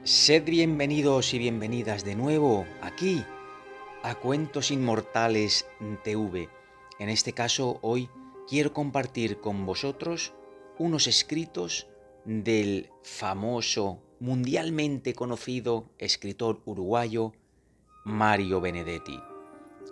Sed bienvenidos y bienvenidas de nuevo aquí a Cuentos Inmortales TV. En este caso, hoy quiero compartir con vosotros unos escritos del famoso, mundialmente conocido escritor uruguayo Mario Benedetti.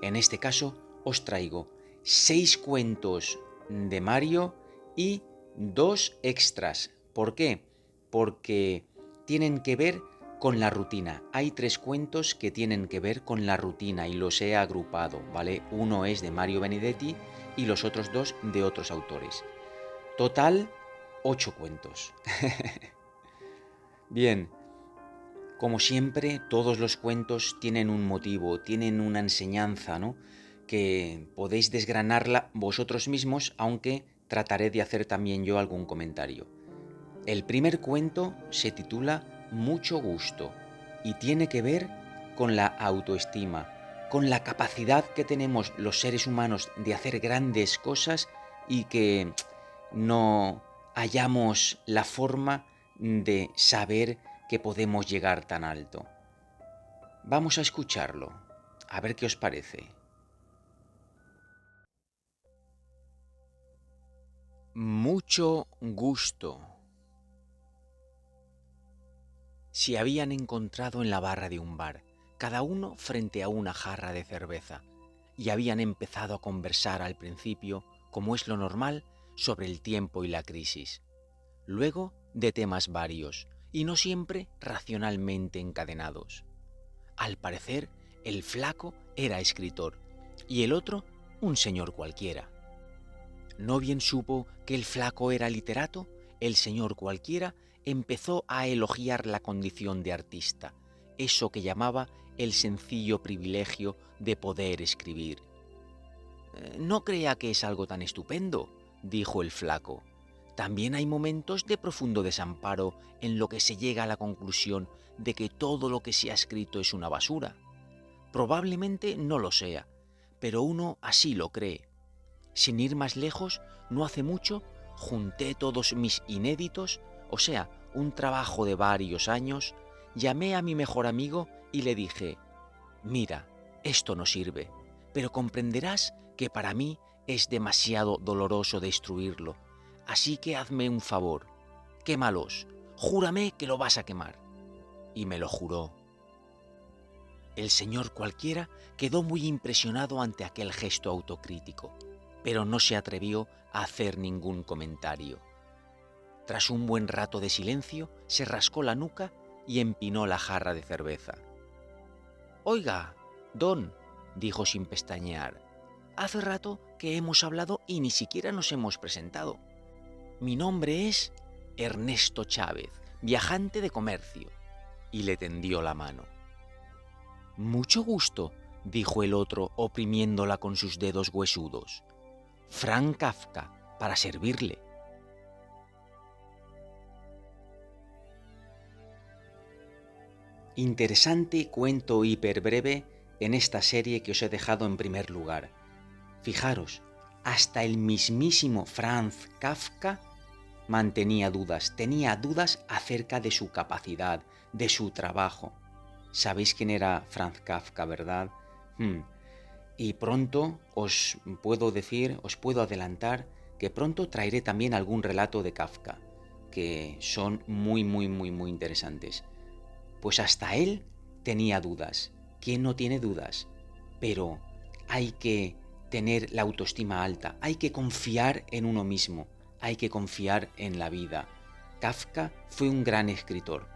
En este caso, os traigo 6 cuentos de Mario y 2 extras. ¿Por qué? Porque tienen que ver con la rutina. Hay 3 cuentos que tienen que ver con la rutina y los he agrupado, ¿vale? Uno es de Mario Benedetti y los otros 2 de otros autores. Total, 8 cuentos. Bien, como siempre, todos los cuentos tienen un motivo, tienen una enseñanza, ¿no? Que podéis desgranarla vosotros mismos, aunque trataré de hacer también yo algún comentario. El primer cuento se titula Mucho gusto y tiene que ver con la autoestima, con la capacidad que tenemos los seres humanos de hacer grandes cosas y que no hallamos la forma de saber que podemos llegar tan alto. Vamos a escucharlo, a ver qué os parece. Mucho gusto. Se habían encontrado en la barra de un bar, cada uno frente a una jarra de cerveza, y habían empezado a conversar al principio, como es lo normal, sobre el tiempo y la crisis. Luego de temas varios, y no siempre racionalmente encadenados. Al parecer, el flaco era escritor, y el otro un señor cualquiera. No bien supo que el flaco era literato, el señor cualquiera empezó a elogiar la condición de artista, eso que llamaba el sencillo privilegio de poder escribir. No crea que es algo tan estupendo, dijo el flaco. También hay momentos de profundo desamparo en lo que se llega a la conclusión de que todo lo que se ha escrito es una basura. Probablemente no lo sea, pero uno así lo cree. Sin ir más lejos, no hace mucho junté todos mis inéditos, o sea, un trabajo de varios años, llamé a mi mejor amigo y le dije, mira, esto no sirve, pero comprenderás que para mí es demasiado doloroso destruirlo, así que hazme un favor, quémalos, júrame que lo vas a quemar. Y me lo juró. El señor cualquiera quedó muy impresionado ante aquel gesto autocrítico, pero no se atrevió a hacer ningún comentario. Tras un buen rato de silencio, se rascó la nuca y empinó la jarra de cerveza. «Oiga, don», dijo sin pestañear, «hace rato que hemos hablado y ni siquiera nos hemos presentado. Mi nombre es Ernesto Chávez, viajante de comercio», y le tendió la mano. «Mucho gusto», dijo el otro oprimiéndola con sus dedos huesudos. «Franz Kafka, para servirle». Interesante cuento hiperbreve en esta serie que os he dejado en primer lugar. Fijaros, hasta el mismísimo Franz Kafka tenía dudas acerca de su capacidad, de su trabajo. ¿Sabéis quién era Franz Kafka, verdad? Y pronto os puedo adelantar que pronto traeré también algún relato de Kafka, que son muy, muy, muy, muy interesantes. Pues hasta él tenía dudas. ¿Quién no tiene dudas? Pero hay que tener la autoestima alta, hay que confiar en uno mismo, hay que confiar en la vida. Kafka fue un gran escritor.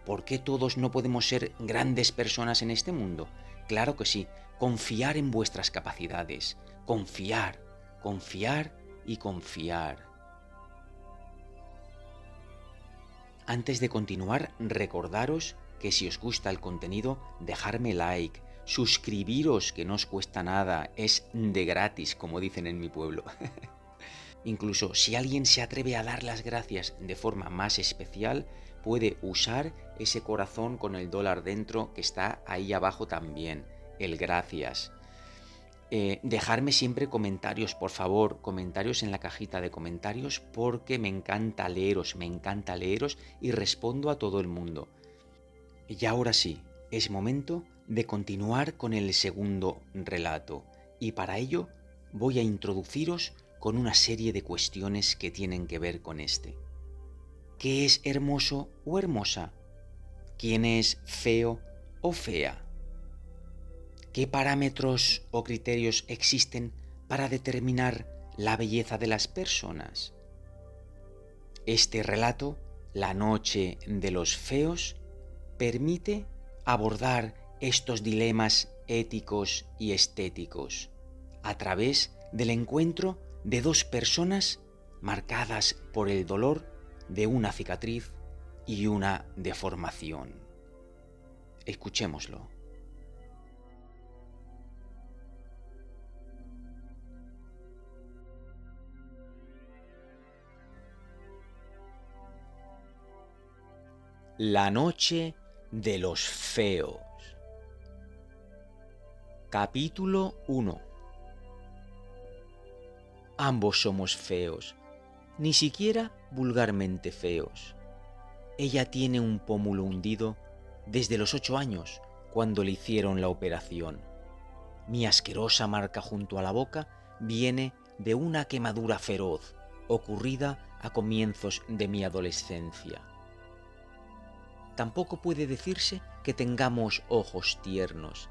¿Por qué todos no podemos ser grandes personas en este mundo? Claro que sí, confiar en vuestras capacidades, confiar, confiar y confiar. Antes de continuar, recordaros que si os gusta el contenido, dejarme like, suscribiros, que no os cuesta nada, es de gratis, como dicen en mi pueblo. Incluso si alguien se atreve a dar las gracias de forma más especial, puede usar ese corazón con el dólar dentro que está ahí abajo también, el gracias. Dejarme siempre comentarios, por favor, comentarios en la cajita de comentarios, porque me encanta leeros y respondo a todo el mundo. Y ahora sí, es momento de continuar con el segundo relato, y para ello voy a introduciros con una serie de cuestiones que tienen que ver con este. ¿Qué es hermoso o hermosa? ¿Quién es feo o fea? ¿Qué parámetros o criterios existen para determinar la belleza de las personas? Este relato, La noche de los feos, permite abordar estos dilemas éticos y estéticos a través del encuentro de dos personas marcadas por el dolor de una cicatriz y una deformación. Escuchémoslo. La noche de los feos. Capítulo 1. Ambos somos feos, ni siquiera vulgarmente feos. Ella tiene un pómulo hundido desde los 8 años, cuando le hicieron la operación. Mi asquerosa marca junto a la boca viene de una quemadura feroz, ocurrida a comienzos de mi adolescencia. Tampoco puede decirse que tengamos ojos tiernos,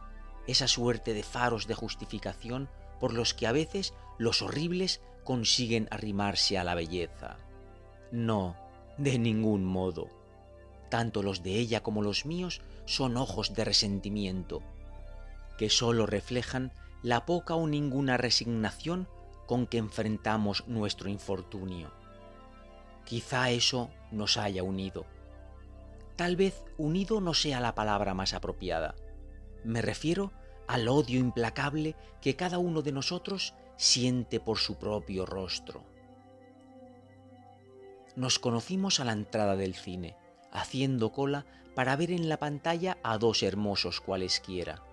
esa suerte de faros de justificación por los que a veces los horribles consiguen arrimarse a la belleza. No, de ningún modo. Tanto los de ella como los míos son ojos de resentimiento, que solo reflejan la poca o ninguna resignación con que enfrentamos nuestro infortunio. Quizá eso nos haya unido. Tal vez unido no sea la palabra más apropiada. Me refiero al odio implacable que cada uno de nosotros siente por su propio rostro. Nos conocimos a la entrada del cine, haciendo cola para ver en la pantalla a dos hermosos cualesquiera.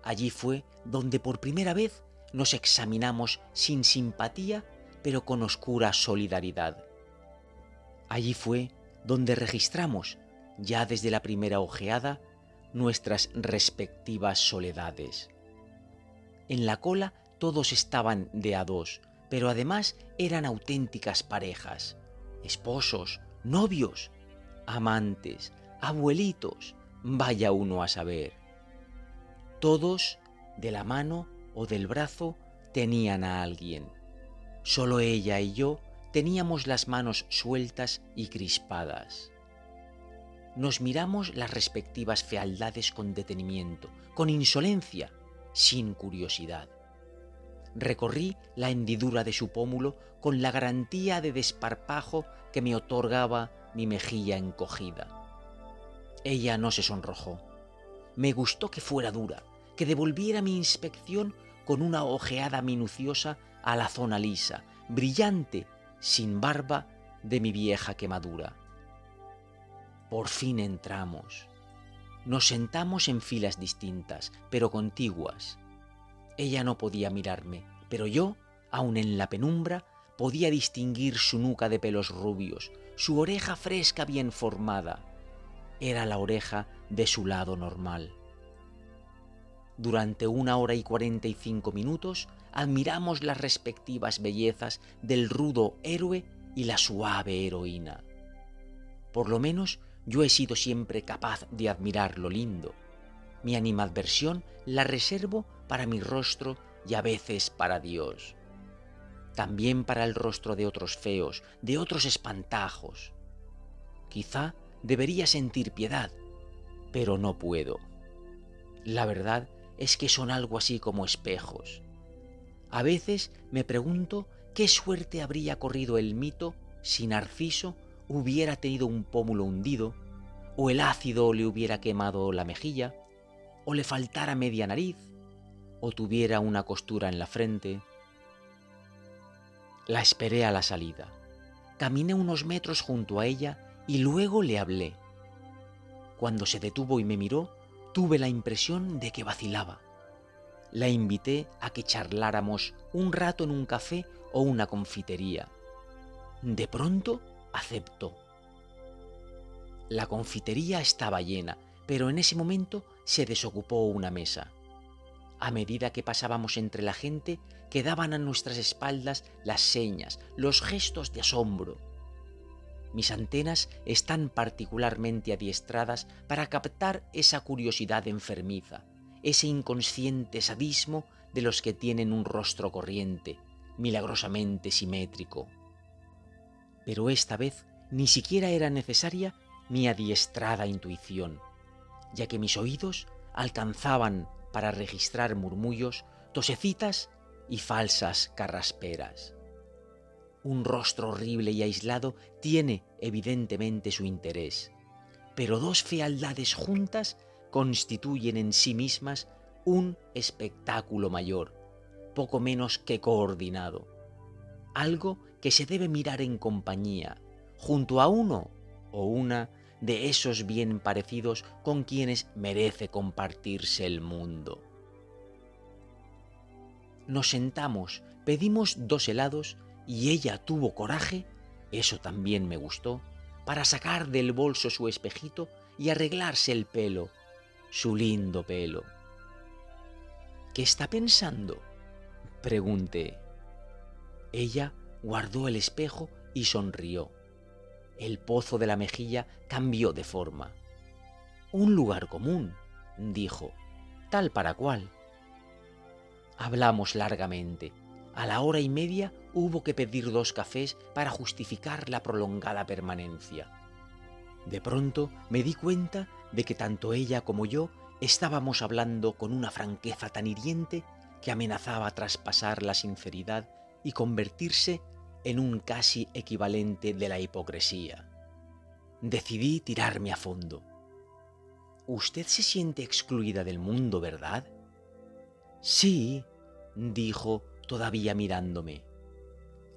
Allí fue donde por primera vez nos examinamos sin simpatía, pero con oscura solidaridad. Allí fue donde registramos, ya desde la primera ojeada, nuestras respectivas soledades. En la cola todos estaban de a dos, pero además eran auténticas parejas, esposos, novios, amantes, abuelitos, vaya uno a saber. Todos, de la mano o del brazo, tenían a alguien. Solo ella y yo teníamos las manos sueltas y crispadas. Nos miramos las respectivas fealdades con detenimiento, con insolencia, sin curiosidad. Recorrí la hendidura de su pómulo con la garantía de desparpajo que me otorgaba mi mejilla encogida. Ella no se sonrojó. Me gustó que fuera dura, que devolviera mi inspección con una ojeada minuciosa a la zona lisa, brillante, sin barba, de mi vieja quemadura. Por fin entramos. Nos sentamos en filas distintas, pero contiguas. Ella no podía mirarme, pero yo, aun en la penumbra, podía distinguir su nuca de pelos rubios, su oreja fresca bien formada. Era la oreja de su lado normal. Durante 1 hora y 45 minutos admiramos las respectivas bellezas del rudo héroe y la suave heroína. Por lo menos yo he sido siempre capaz de admirar lo lindo. Mi animadversión la reservo para mi rostro y a veces para Dios. También para el rostro de otros feos, de otros espantajos. Quizá debería sentir piedad, pero no puedo. La verdad es que son algo así como espejos. A veces me pregunto qué suerte habría corrido el mito si Narciso hubiera tenido un pómulo hundido, o el ácido le hubiera quemado la mejilla, o le faltara media nariz, o tuviera una costura en la frente. La esperé a la salida. Caminé unos metros junto a ella y luego le hablé. Cuando se detuvo y me miró, tuve la impresión de que vacilaba. La invité a que charláramos un rato en un café o una confitería. De pronto aceptó. La confitería estaba llena, pero en ese momento se desocupó una mesa. A medida que pasábamos entre la gente, quedaban a nuestras espaldas las señas, los gestos de asombro. Mis antenas están particularmente adiestradas para captar esa curiosidad enfermiza, ese inconsciente sadismo de los que tienen un rostro corriente, milagrosamente simétrico. Pero esta vez ni siquiera era necesaria mi adiestrada intuición, ya que mis oídos alcanzaban para registrar murmullos, tosecitas y falsas carrasperas. Un rostro horrible y aislado tiene evidentemente su interés, pero dos fealdades juntas constituyen en sí mismas un espectáculo mayor, poco menos que coordinado, algo que se debe mirar en compañía, junto a uno o una de esos bien parecidos con quienes merece compartirse el mundo. Nos sentamos, pedimos 2 helados y ella tuvo coraje, eso también me gustó, para sacar del bolso su espejito y arreglarse el pelo, su lindo pelo. ¿Qué está pensando?, pregunté. Ella guardó el espejo y sonrió. El pozo de la mejilla cambió de forma. Un lugar común, dijo, tal para cual. Hablamos largamente. A la 1:30 hubo que pedir 2 cafés para justificar la prolongada permanencia. De pronto me di cuenta de que tanto ella como yo estábamos hablando con una franqueza tan hiriente que amenazaba traspasar la sinceridad y convertirse en un casi equivalente de la hipocresía. Decidí tirarme a fondo. «Usted se siente excluida del mundo, ¿verdad?» «Sí», dijo, todavía mirándome.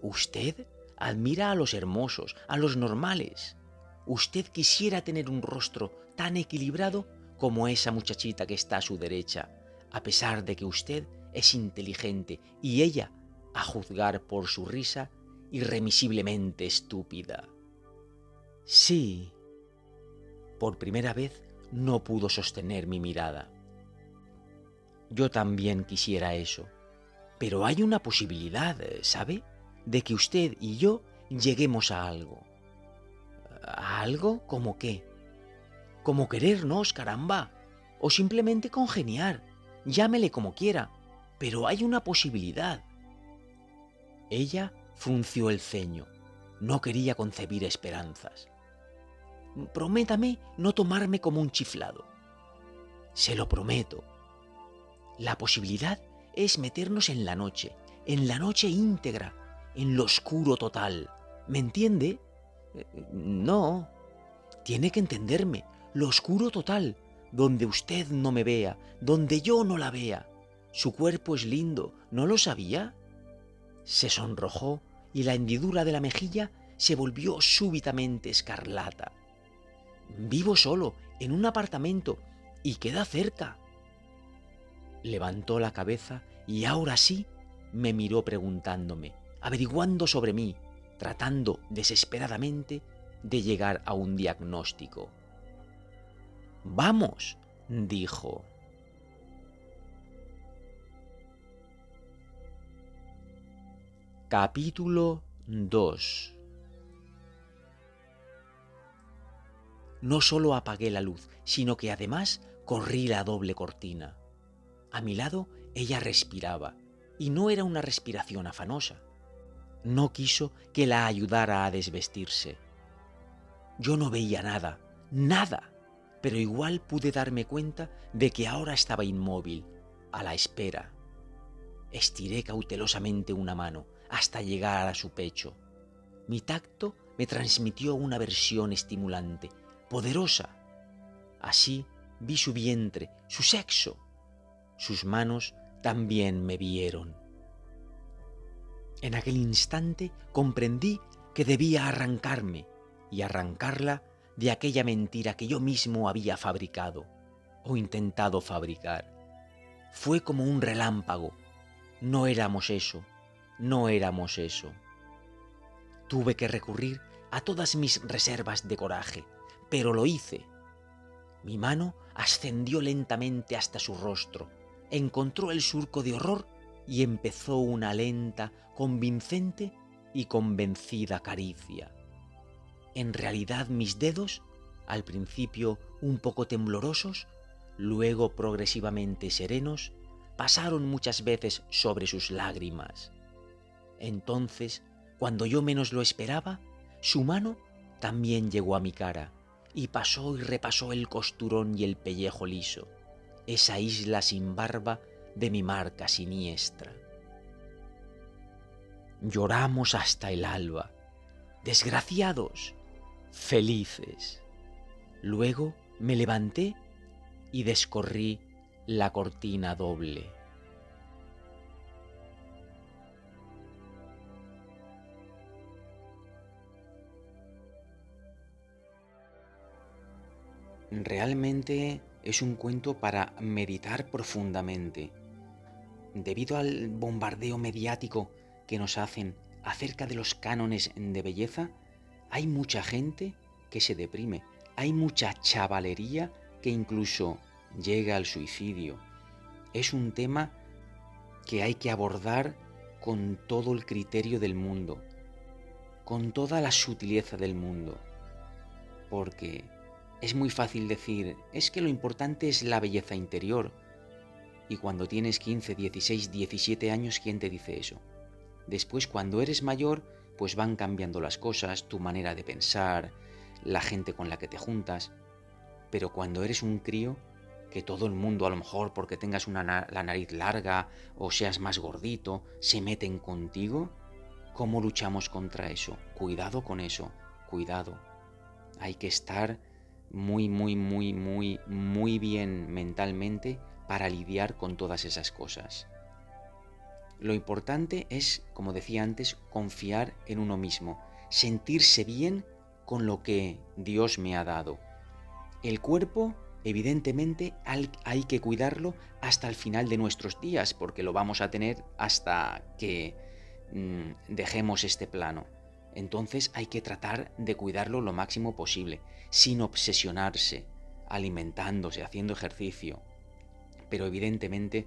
«Usted admira a los hermosos, a los normales. Usted quisiera tener un rostro tan equilibrado como esa muchachita que está a su derecha, a pesar de que usted es inteligente y ella, a juzgar por su risa, irremisiblemente estúpida». «Sí». Por primera vez no pudo sostener mi mirada. «Yo también quisiera eso. Pero hay una posibilidad, ¿sabe? De que usted y yo lleguemos a algo». ¿A algo? ¿Cómo qué? Como querernos, caramba. O simplemente congeniar. Llámele como quiera. Pero hay una posibilidad. Ella frunció el ceño. No quería concebir esperanzas. «Prométame no tomarme como un chiflado». «Se lo prometo». La posibilidad es meternos en la noche íntegra, en lo oscuro total. ¿Me entiende? No. Tiene que entenderme. Lo oscuro total, donde usted no me vea, donde yo no la vea. Su cuerpo es lindo, ¿no lo sabía? Se sonrojó y la hendidura de la mejilla se volvió súbitamente escarlata. «Vivo solo, en un apartamento, y queda cerca». Levantó la cabeza y ahora sí me miró preguntándome, averiguando sobre mí, tratando desesperadamente de llegar a un diagnóstico. «Vamos», dijo. Capítulo 2. No solo apagué la luz, sino que además corrí la doble cortina. A mi lado ella respiraba, y no era una respiración afanosa. No quiso que la ayudara a desvestirse. Yo no veía nada, nada, pero igual pude darme cuenta de que ahora estaba inmóvil, a la espera. Estiré cautelosamente una mano hasta llegar a su pecho. Mi tacto me transmitió una versión estimulante, poderosa. Así vi su vientre, su sexo. Sus manos también me vieron. En aquel instante comprendí que debía arrancarme y arrancarla de aquella mentira que yo mismo había fabricado o intentado fabricar. Fue como un relámpago. No éramos eso, no éramos eso. Tuve que recurrir a todas mis reservas de coraje, pero lo hice. Mi mano ascendió lentamente hasta su rostro, encontró el surco de horror y empezó una lenta, convincente y convencida caricia. En realidad mis dedos, al principio un poco temblorosos, luego progresivamente serenos, pasaron muchas veces sobre sus lágrimas. Entonces, cuando yo menos lo esperaba, su mano también llegó a mi cara y pasó y repasó el costurón y el pellejo liso, esa isla sin barba de mi marca siniestra. Lloramos hasta el alba, desgraciados, felices. Luego me levanté y descorrí la cortina doble. Realmente es un cuento para meditar profundamente. Debido al bombardeo mediático que nos hacen acerca de los cánones de belleza, hay mucha gente que se deprime, hay mucha chavalería que incluso llega al suicidio. Es un tema que hay que abordar con todo el criterio del mundo, con toda la sutileza del mundo, porque es muy fácil decir, es que lo importante es la belleza interior. Y cuando tienes 15, 16, 17 años, ¿quién te dice eso? Después, cuando eres mayor, pues van cambiando las cosas, tu manera de pensar, la gente con la que te juntas. Pero cuando eres un crío, que todo el mundo, a lo mejor porque tengas la nariz larga o seas más gordito, se meten contigo, ¿cómo luchamos contra eso? Cuidado con eso, cuidado. Hay que estar muy bien mentalmente para lidiar con todas esas cosas. Lo importante es, como decía antes, confiar en uno mismo, sentirse bien con lo que Dios me ha dado. El cuerpo, evidentemente, hay que cuidarlo hasta el final de nuestros días, porque lo vamos a tener hasta que dejemos este plano. Entonces hay que tratar de cuidarlo lo máximo posible, sin obsesionarse, alimentándose, haciendo ejercicio. Pero evidentemente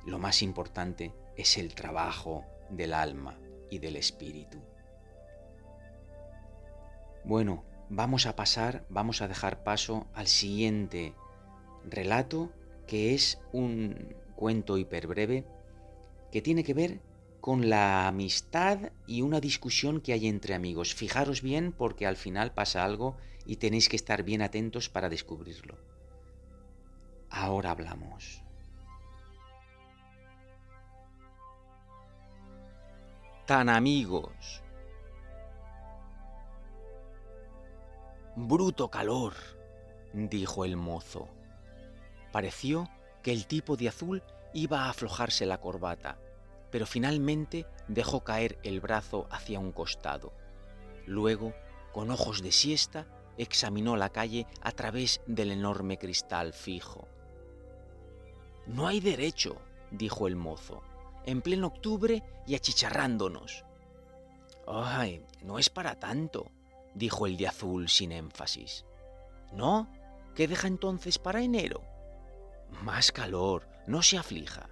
lo más importante es el trabajo del alma y del espíritu. Bueno, vamos a dejar paso al siguiente relato, que es un cuento hiperbreve que tiene que ver con la amistad y una discusión que hay entre amigos. Fijaros bien porque al final pasa algo y tenéis que estar bien atentos para descubrirlo. Ahora hablamos. Tan amigos. Bruto calor, dijo el mozo. Pareció que el tipo de azul iba a aflojarse la corbata, pero finalmente dejó caer el brazo hacia un costado. Luego, con ojos de siesta, examinó la calle a través del enorme cristal fijo. «No hay derecho», dijo el mozo, «en pleno octubre y achicharrándonos». «Ay, no es para tanto», dijo el de azul sin énfasis. «¿No? ¿Qué deja entonces para enero?» «Más calor, no se aflija».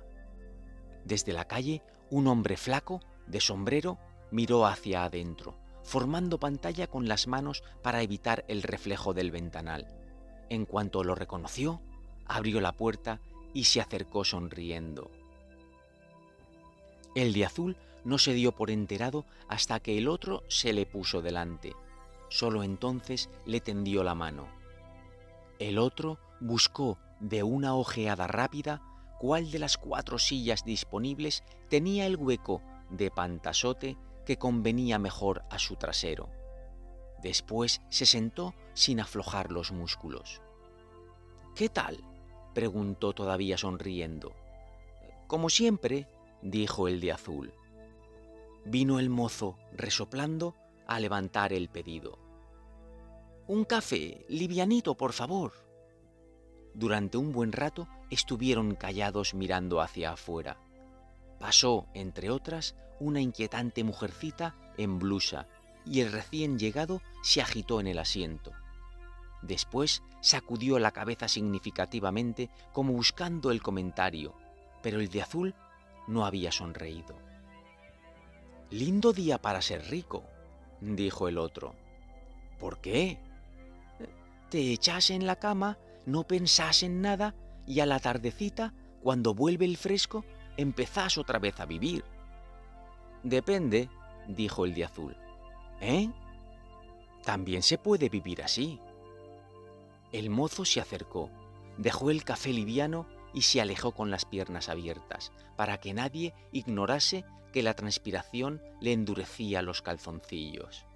Desde la calle, un hombre flaco, de sombrero, miró hacia adentro, formando pantalla con las manos para evitar el reflejo del ventanal. En cuanto lo reconoció, abrió la puerta y se acercó sonriendo. El de azul no se dio por enterado hasta que el otro se le puso delante. Solo entonces le tendió la mano. El otro buscó de una ojeada rápida cuál de las 4 sillas disponibles tenía el hueco de pantasote que convenía mejor a su trasero. Después se sentó sin aflojar los músculos. «¿Qué tal?», preguntó todavía sonriendo. «Como siempre», dijo el de azul. Vino el mozo, resoplando, a levantar el pedido. «Un café, livianito, por favor». Durante un buen rato estuvieron callados mirando hacia afuera. Pasó, entre otras, una inquietante mujercita en blusa y el recién llegado se agitó en el asiento. Después sacudió la cabeza significativamente como buscando el comentario, pero el de azul no había sonreído. «Lindo día para ser rico», dijo el otro. «¿Por qué?» «Te echas en la cama, no pensás en nada y a la tardecita, cuando vuelve el fresco, empezás otra vez a vivir». «Depende», dijo el de azul. «¿Eh? También se puede vivir así». El mozo se acercó, dejó el café liviano y se alejó con las piernas abiertas, para que nadie ignorase que la transpiración le endurecía los calzoncillos.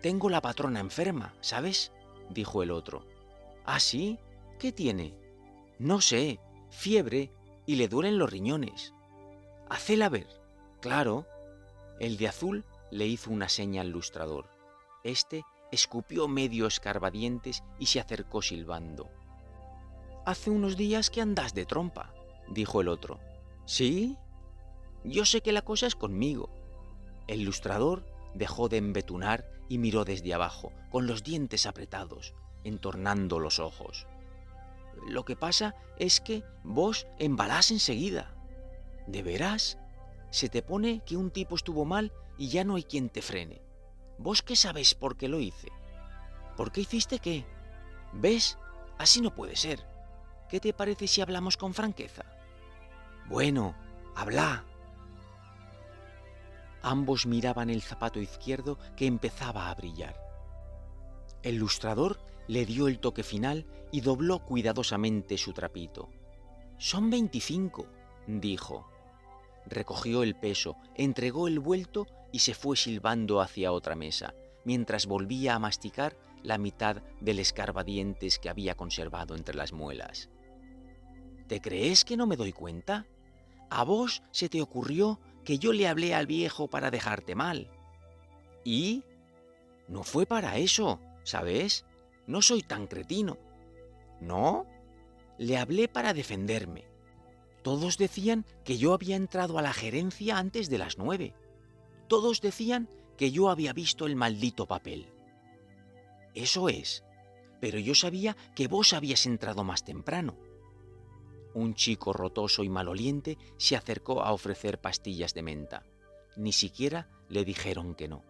«Tengo la patrona enferma, ¿sabes?», dijo el otro. «¿Ah, sí? ¿Qué tiene?» «No sé, fiebre y le duelen los riñones». «Hacela ver». «Claro». El de azul le hizo una seña al lustrador. Este escupió medio escarbadientes y se acercó silbando. «Hace unos días que andás de trompa», dijo el otro. «¿Sí? Yo sé que la cosa es conmigo». El lustrador dejó de embetunar y miró desde abajo, con los dientes apretados, entornando los ojos. «Lo que pasa es que vos embalás enseguida». «¿De veras? Se te pone que un tipo estuvo mal y ya no hay quien te frene. ¿Vos qué sabés por qué lo hice?» «¿Por qué hiciste qué?» «¿Ves? Así no puede ser. ¿Qué te parece si hablamos con franqueza?» «Bueno, habla». Ambos miraban el zapato izquierdo que empezaba a brillar. El lustrador le dio el toque final y dobló cuidadosamente su trapito. «Son 25», dijo. Recogió el peso, entregó el vuelto y se fue silbando hacia otra mesa, mientras volvía a masticar la mitad del escarbadientes que había conservado entre las muelas. «¿Te crees que no me doy cuenta? A vos se te ocurrió que yo le hablé al viejo para dejarte mal. ¿Y? No fue para eso, ¿sabes? No soy tan cretino». «¿No? Le hablé para defenderme. Todos decían que yo había entrado a la gerencia antes de las 9. Todos decían que yo había visto el maldito papel». «Eso es, pero yo sabía que vos habías entrado más temprano». Un chico rotoso y maloliente se acercó a ofrecer pastillas de menta. Ni siquiera le dijeron que no.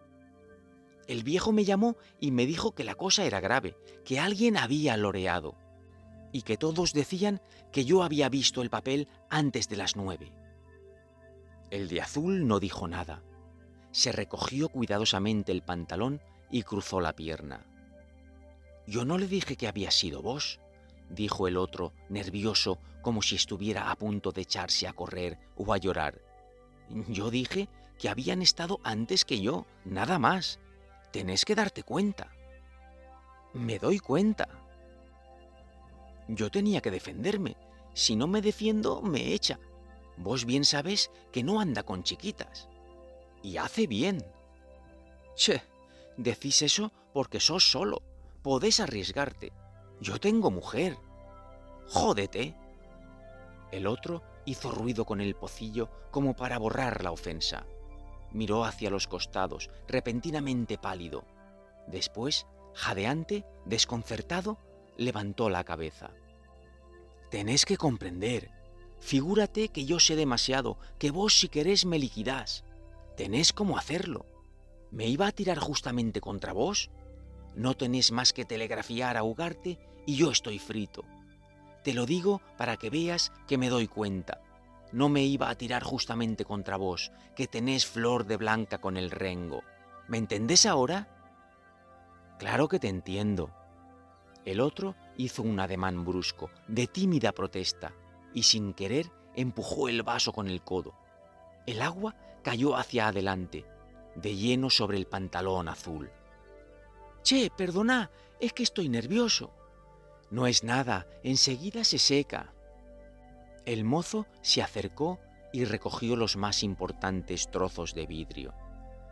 «El viejo me llamó y me dijo que la cosa era grave, que alguien había loreado, y que todos decían que yo había visto el papel antes de las 9. El de azul no dijo nada. Se recogió cuidadosamente el pantalón y cruzó la pierna. «Yo no le dije que había sido vos», dijo el otro, nervioso, como si estuviera a punto de echarse a correr o a llorar. «Yo dije que habían estado antes que yo, nada más. Tenés que darte cuenta». «Me doy cuenta». «Yo tenía que defenderme. Si no me defiendo, me echa. Vos bien sabés que no anda con chiquitas. Y hace bien». «Che, decís eso porque sos solo. Podés arriesgarte. Yo tengo mujer». «Jódete». El otro hizo ruido con el pocillo como para borrar la ofensa. Miró hacia los costados, repentinamente pálido. Después, jadeante, desconcertado, levantó la cabeza. «Tenés que comprender. Figúrate que yo sé demasiado, que vos si querés me liquidás. Tenés cómo hacerlo. ¿Me iba a tirar justamente contra vos? No tenés más que telegrafiar a Ugarte y yo estoy frito. Te lo digo para que veas que me doy cuenta. No me iba a tirar justamente contra vos, que tenés flor de blanca con el rengo. ¿Me entendés ahora?» «Claro que te entiendo». El otro hizo un ademán brusco, de tímida protesta, y sin querer empujó el vaso con el codo. El agua cayó hacia adelante, de lleno sobre el pantalón azul. «Che, perdona, es que estoy nervioso». «No es nada, enseguida se seca». El mozo se acercó y recogió los más importantes trozos de vidrio.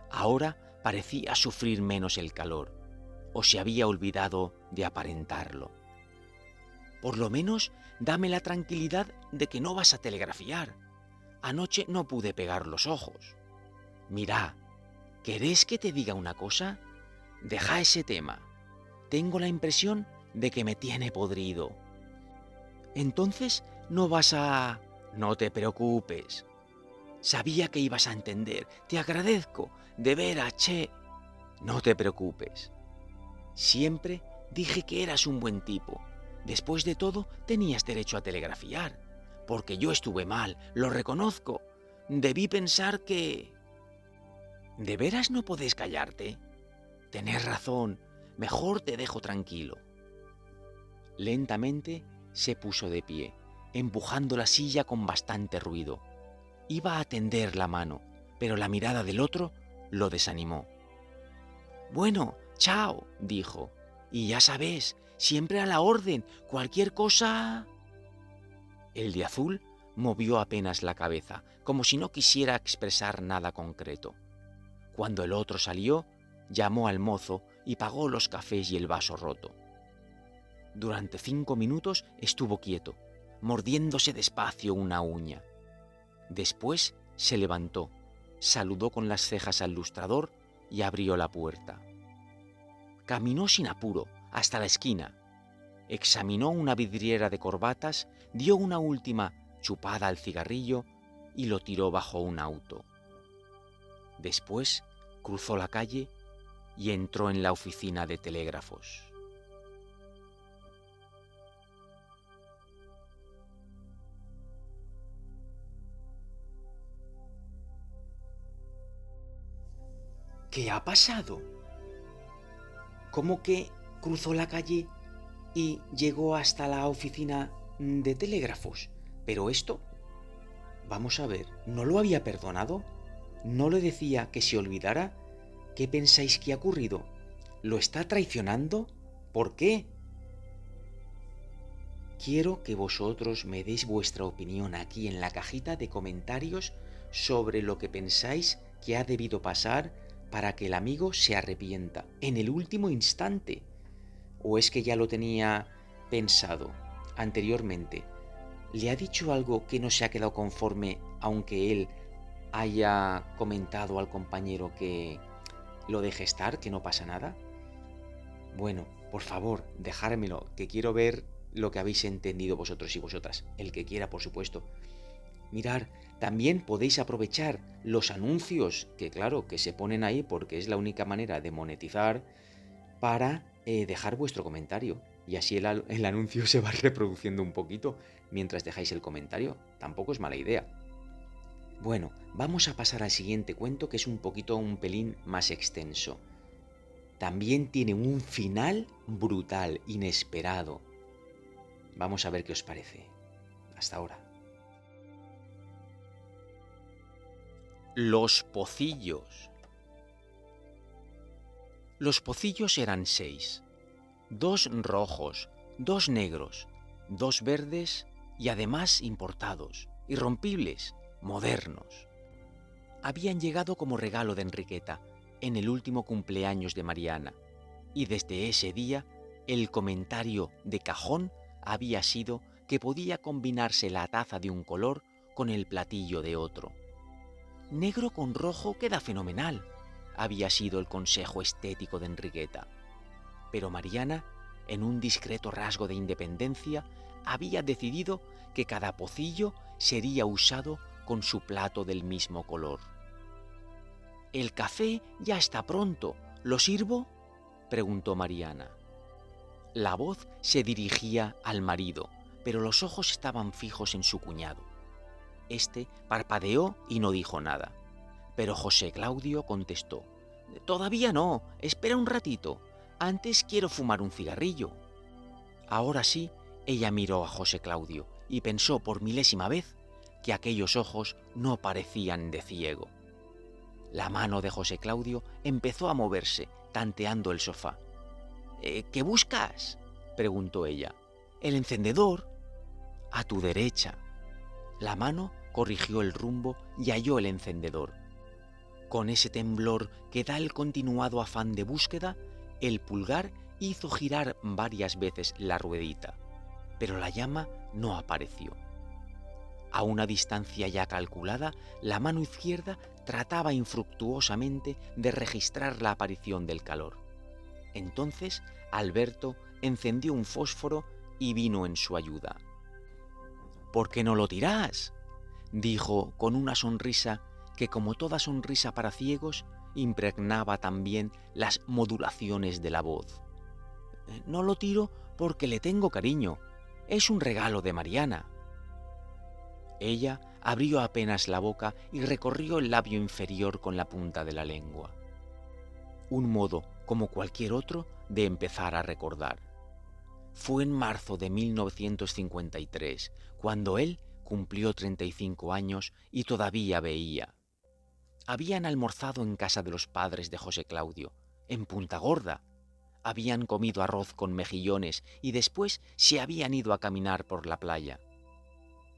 Ahora parecía sufrir menos el calor, o se había olvidado de aparentarlo. «Por lo menos dame la tranquilidad de que no vas a telegrafiar. Anoche no pude pegar los ojos. Mirá, ¿querés que te diga una cosa? Deja ese tema. Tengo la impresión de que me tiene podrido. Entonces no vas a... No te preocupes. Sabía que ibas a entender. Te agradezco. De veras, che. No te preocupes. Siempre dije que eras un buen tipo. Después de todo, tenías derecho a telegrafiar. Porque yo estuve mal, lo reconozco. Debí pensar que... ¿De veras no podés callarte? Tenés razón. Mejor te dejo tranquilo. Lentamente se puso de pie, empujando la silla con bastante ruido. Iba a tender la mano, pero la mirada del otro lo desanimó. Bueno, chao, dijo. Y ya sabes, siempre a la orden, cualquier cosa... El de azul movió apenas la cabeza, como si no quisiera expresar nada concreto. Cuando el otro salió, llamó al mozo y pagó los cafés y el vaso roto. Durante 5 minutos estuvo quieto, mordiéndose despacio una uña. Después se levantó, saludó con las cejas al lustrador y abrió la puerta. Caminó sin apuro hasta la esquina, examinó una vidriera de corbatas, dio una última chupada al cigarrillo y lo tiró bajo un auto. Después cruzó la calle y entró en la oficina de telégrafos. ¿Qué ha pasado? ¿Cómo que cruzó la calle y llegó hasta la oficina de telégrafos? ¿Pero esto? Vamos a ver, ¿no lo había perdonado? ¿No le decía que se olvidara? ¿Qué pensáis que ha ocurrido? ¿Lo está traicionando? ¿Por qué? Quiero que vosotros me deis vuestra opinión aquí en la cajita de comentarios sobre lo que pensáis que ha debido pasar para que el amigo se arrepienta en el último instante. ¿O es que ya lo tenía pensado anteriormente? ¿Le ha dicho algo que no se ha quedado conforme, aunque él haya comentado al compañero que lo deje estar, que no pasa nada? Bueno, por favor, dejármelo, que quiero ver lo que habéis entendido vosotros y vosotras. El que quiera, por supuesto. Mirar, también podéis aprovechar los anuncios, que claro, que se ponen ahí porque es la única manera de monetizar, para dejar vuestro comentario. Y así el anuncio se va reproduciendo un poquito mientras dejáis el comentario. Tampoco es mala idea. Bueno, vamos a pasar al siguiente cuento, que es un pelín más extenso. También tiene un final brutal, inesperado. Vamos a ver qué os parece. Hasta ahora. Los pocillos. Los pocillos eran 6. 2 rojos, 2 negros, 2 verdes y además importados, irrompibles, modernos. Habían llegado como regalo de Enriqueta en el último cumpleaños de Mariana, y desde ese día el comentario de cajón había sido que podía combinarse la taza de un color con el platillo de otro. Negro con rojo queda fenomenal, había sido el consejo estético de Enriqueta. Pero Mariana, en un discreto rasgo de independencia, había decidido que cada pocillo sería usado con su plato del mismo color. «El café ya está pronto, ¿lo sirvo?», preguntó Mariana. La voz se dirigía al marido, pero los ojos estaban fijos en su cuñado. Este parpadeó y no dijo nada, pero José Claudio contestó: «Todavía no, espera un ratito, antes quiero fumar un cigarrillo». Ahora sí, ella miró a José Claudio y pensó por milésima vez que aquellos ojos no parecían de ciego. La mano de José Claudio empezó a moverse, tanteando el sofá. «¿Qué buscas?», preguntó ella. «El encendedor». «A tu derecha». La mano corrigió el rumbo y halló el encendedor. Con ese temblor que da el continuado afán de búsqueda, el pulgar hizo girar varias veces la ruedita, pero la llama no apareció. A una distancia ya calculada, la mano izquierda trataba infructuosamente de registrar la aparición del calor. Entonces Alberto encendió un fósforo y vino en su ayuda. «¿Por qué no lo tirás?», dijo con una sonrisa que, como toda sonrisa para ciegos, impregnaba también las modulaciones de la voz. «No lo tiro porque le tengo cariño. Es un regalo de Mariana». Ella abrió apenas la boca y recorrió el labio inferior con la punta de la lengua. Un modo, como cualquier otro, de empezar a recordar. Fue en marzo de 1953, cuando él cumplió 35 años y todavía veía. Habían almorzado en casa de los padres de José Claudio, en Punta Gorda. Habían comido arroz con mejillones y después se habían ido a caminar por la playa.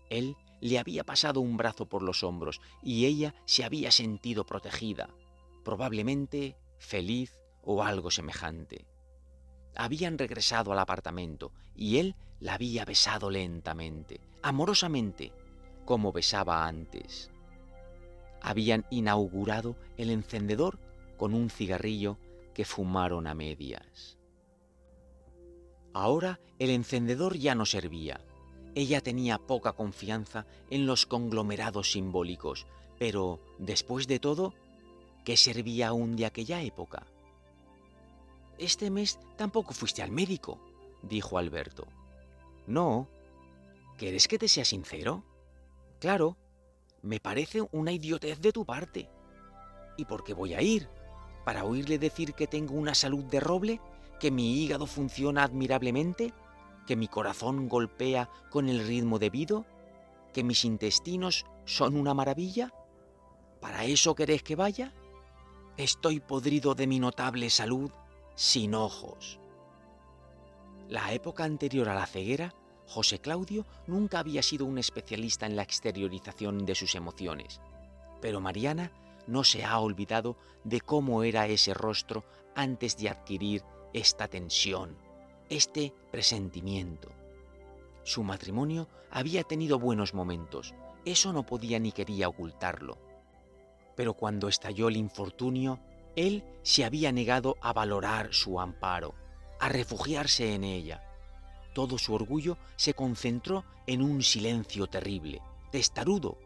Él le había pasado un brazo por los hombros y ella se había sentido protegida, probablemente feliz o algo semejante. Habían regresado al apartamento y él la había besado lentamente, amorosamente, como besaba antes. Habían inaugurado el encendedor con un cigarrillo que fumaron a medias. Ahora el encendedor ya no servía. Ella tenía poca confianza en los conglomerados simbólicos, pero, después de todo, ¿qué servía aún de aquella época? «Este mes tampoco fuiste al médico», dijo Alberto. «No. ¿Quieres que te sea sincero? Claro, me parece una idiotez de tu parte. ¿Y por qué voy a ir? ¿Para oírle decir que tengo una salud de roble? ¿Que mi hígado funciona admirablemente? ¿Que mi corazón golpea con el ritmo debido? ¿Que mis intestinos son una maravilla? ¿Para eso querés que vaya? Estoy podrido de mi notable salud, sin ojos». La época anterior a la ceguera, José Claudio nunca había sido un especialista en la exteriorización de sus emociones, pero Mariana no se ha olvidado de cómo era ese rostro antes de adquirir esta tensión, este presentimiento. Su matrimonio había tenido buenos momentos, eso no podía ni quería ocultarlo. Pero cuando estalló el infortunio, él se había negado a valorar su amparo, a refugiarse en ella. Todo su orgullo se concentró en un silencio terrible, testarudo,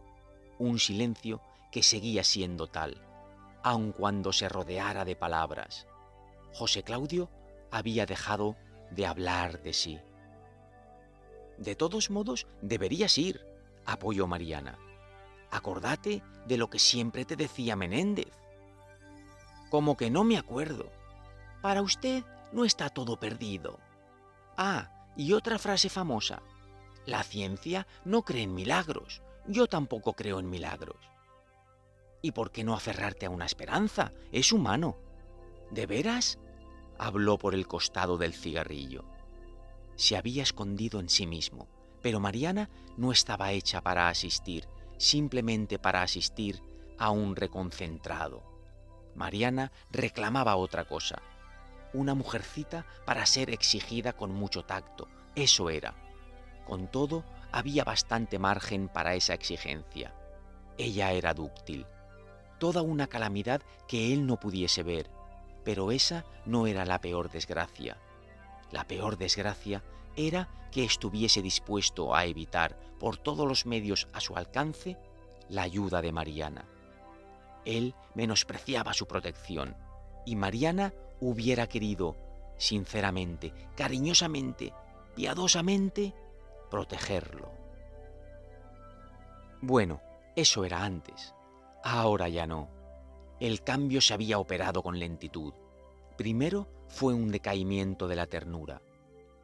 un silencio que seguía siendo tal, aun cuando se rodeara de palabras. José Claudio había dejado de hablar de sí. «De todos modos, deberías ir», apoyó Mariana. «Acordate de lo que siempre te decía Menéndez». «Como que no me acuerdo. Para usted no está todo perdido. Ah, y otra frase famosa. La ciencia no cree en milagros. Yo tampoco creo en milagros». «¿Y por qué no aferrarte a una esperanza? Es humano». «¿De veras?», habló por el costado del cigarrillo. Se había escondido en sí mismo, pero Mariana no estaba hecha para asistir, simplemente para asistir a un reconcentrado. Mariana reclamaba otra cosa, una mujercita para ser exigida con mucho tacto, eso era. Con todo, había bastante margen para esa exigencia. Ella era dúctil. Toda una calamidad que él no pudiese ver, pero esa no era la peor desgracia. La peor desgracia era que estuviese dispuesto a evitar, por todos los medios a su alcance, la ayuda de Mariana. Él menospreciaba su protección, y Mariana hubiera querido, sinceramente, cariñosamente, piadosamente, protegerlo. Bueno, eso era antes. Ahora ya no. El cambio se había operado con lentitud. Primero fue un decaimiento de la ternura.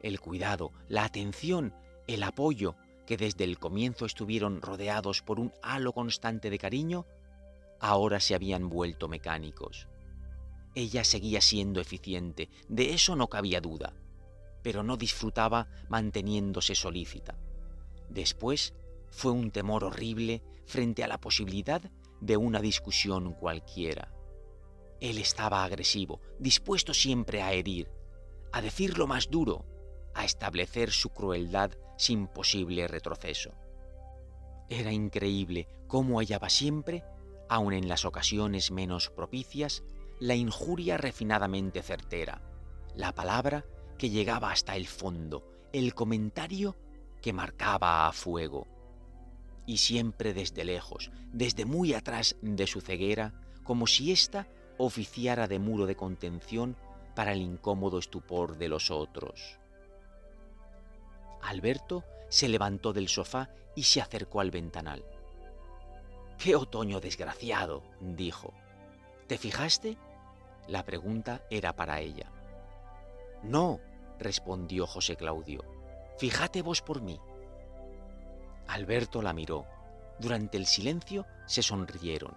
El cuidado, la atención, el apoyo, que desde el comienzo estuvieron rodeados por un halo constante de cariño, ahora se habían vuelto mecánicos. Ella seguía siendo eficiente, de eso no cabía duda, pero no disfrutaba manteniéndose solícita. Después fue un temor horrible frente a la posibilidad de una discusión cualquiera. Él estaba agresivo, dispuesto siempre a herir, a decir lo más duro, a establecer su crueldad sin posible retroceso. Era increíble cómo hallaba siempre, aun en las ocasiones menos propicias, la injuria refinadamente certera, la palabra que llegaba hasta el fondo, el comentario que marcaba a fuego. Y siempre desde lejos, desde muy atrás de su ceguera, como si ésta oficiara de muro de contención para el incómodo estupor de los otros. Alberto se levantó del sofá y se acercó al ventanal. «¡Qué otoño desgraciado!», dijo. «¿Te fijaste?». La pregunta era para ella. «No», respondió José Claudio. «Fíjate vos por mí». Alberto la miró. Durante el silencio se sonrieron,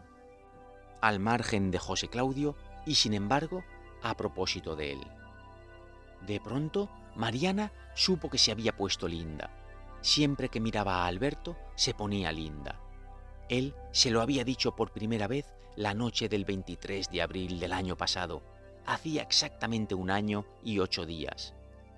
al margen de José Claudio y, sin embargo, a propósito de él. De pronto, Mariana supo que se había puesto linda. Siempre que miraba a Alberto, se ponía linda. Él se lo había dicho por primera vez la noche del 23 de abril del año pasado. Hacía exactamente 1 año y 8 días.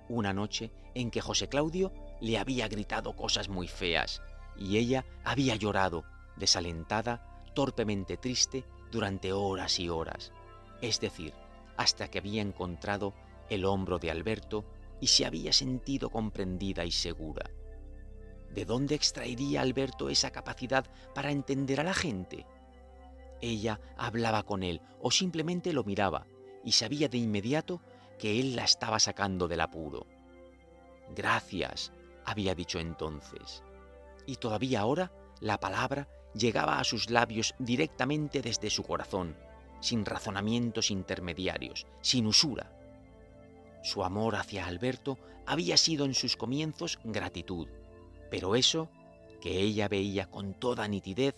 Una noche en que José Claudio le había gritado cosas muy feas y ella había llorado, desalentada, torpemente triste, durante horas y horas. Es decir, hasta que había encontrado el hombro de Alberto y se había sentido comprendida y segura. ¿De dónde extraería Alberto esa capacidad para entender a la gente? Ella hablaba con él o simplemente lo miraba y sabía de inmediato que él la estaba sacando del apuro. «Gracias», había dicho entonces. Y todavía ahora la palabra llegaba a sus labios directamente desde su corazón, sin razonamientos intermediarios, sin usura. Su amor hacia Alberto había sido en sus comienzos gratitud, pero eso, que ella veía con toda nitidez,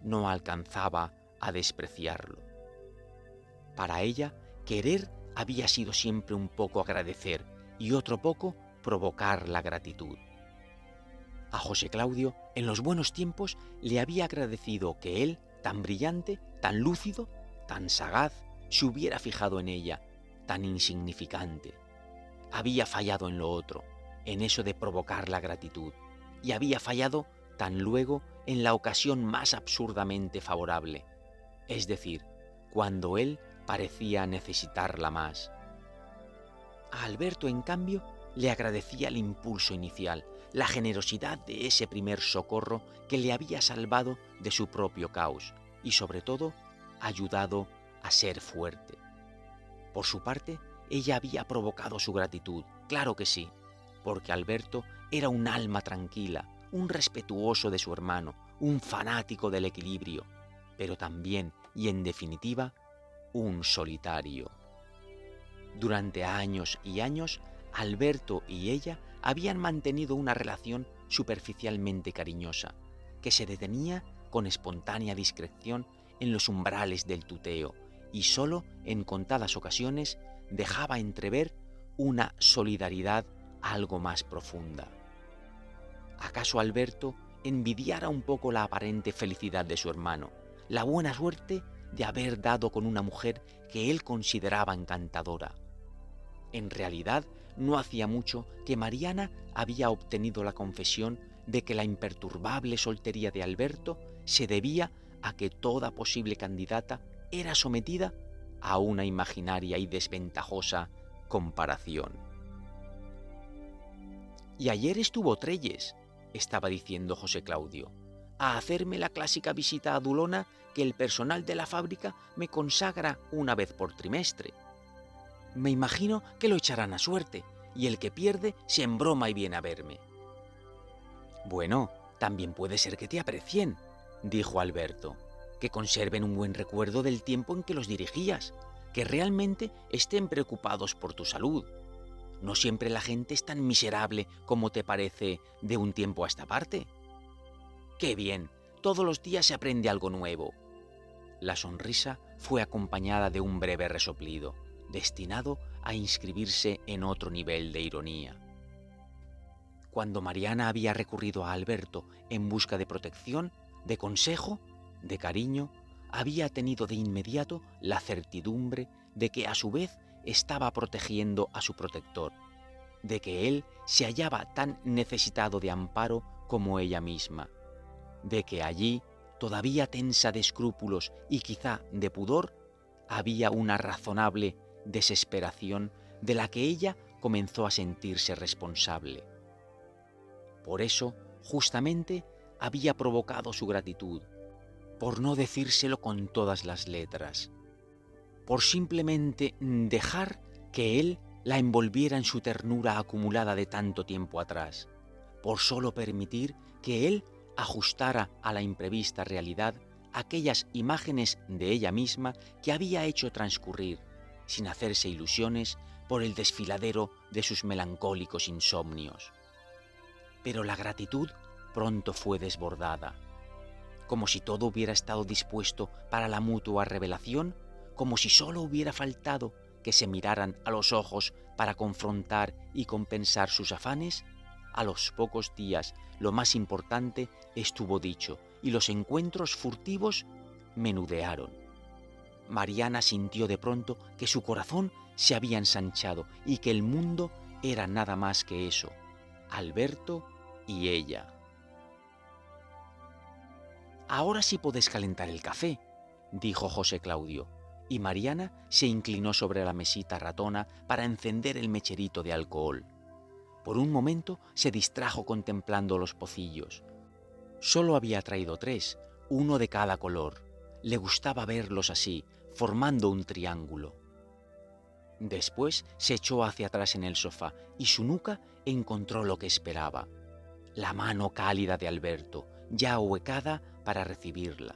no alcanzaba a despreciarlo. Para ella, querer había sido siempre un poco agradecer y otro poco provocar la gratitud. A José Claudio, en los buenos tiempos, le había agradecido que él, tan brillante, tan lúcido, tan sagaz, se hubiera fijado en ella, tan insignificante. Había fallado en lo otro, en eso de provocar la gratitud, y había fallado tan luego en la ocasión más absurdamente favorable, es decir, cuando él parecía necesitarla más. A Alberto, en cambio, le agradecía el impulso inicial, la generosidad de ese primer socorro que le había salvado de su propio caos y, sobre todo, ayudado a ser fuerte. Por su parte, ella había provocado su gratitud, claro que sí, porque Alberto era un alma tranquila, un respetuoso de su hermano, un fanático del equilibrio, pero también, y en definitiva, un solitario. Durante años y años, Alberto y ella habían mantenido una relación superficialmente cariñosa, que se detenía con espontánea discreción en los umbrales del tuteo y solo en contadas ocasiones dejaba entrever una solidaridad algo más profunda. ¿Acaso Alberto envidiara un poco la aparente felicidad de su hermano, la buena suerte de haber dado con una mujer que él consideraba encantadora? En realidad, no hacía mucho que Mariana había obtenido la confesión de que la imperturbable soltería de Alberto se debía a que toda posible candidata era sometida a una imaginaria y desventajosa comparación. «Y ayer estuvo Trelles», estaba diciendo José Claudio, «a hacerme la clásica visita adulona que el personal de la fábrica me consagra una vez por trimestre. Me imagino que lo echarán a suerte, y el que pierde se embroma y viene a verme». «Bueno, también puede ser que te aprecien», dijo Alberto, «que conserven un buen recuerdo del tiempo en que los dirigías, que realmente estén preocupados por tu salud. No siempre la gente es tan miserable como te parece de un tiempo a esta parte». «¡Qué bien! Todos los días se aprende algo nuevo». La sonrisa fue acompañada de un breve resoplido, destinado a inscribirse en otro nivel de ironía. Cuando Mariana había recurrido a Alberto en busca de protección, de consejo, de cariño, había tenido de inmediato la certidumbre de que a su vez estaba protegiendo a su protector, de que él se hallaba tan necesitado de amparo como ella misma, de que allí, todavía tensa de escrúpulos y quizá de pudor, había una razonable desesperación de la que ella comenzó a sentirse responsable. Por eso, justamente, había provocado su gratitud, por no decírselo con todas las letras, por simplemente dejar que él la envolviera en su ternura acumulada de tanto tiempo atrás, por solo permitir que él ajustara a la imprevista realidad aquellas imágenes de ella misma que había hecho transcurrir, sin hacerse ilusiones, por el desfiladero de sus melancólicos insomnios. Pero la gratitud pronto fue desbordada, como si todo hubiera estado dispuesto para la mutua revelación, como si solo hubiera faltado que se miraran a los ojos para confrontar y compensar sus afanes. A los pocos días lo más importante estuvo dicho y los encuentros furtivos menudearon. Mariana sintió de pronto que su corazón se había ensanchado y que el mundo era nada más que eso, Alberto y ella. «Ahora sí podés calentar el café», dijo José Claudio, y Mariana se inclinó sobre la mesita ratona para encender el mecherito de alcohol. Por un momento se distrajo contemplando los pocillos. Solo había traído 3, uno de cada color. Le gustaba verlos así, formando un triángulo. Después se echó hacia atrás en el sofá y su nuca encontró lo que esperaba: la mano cálida de Alberto, ya ahuecada para recibirla.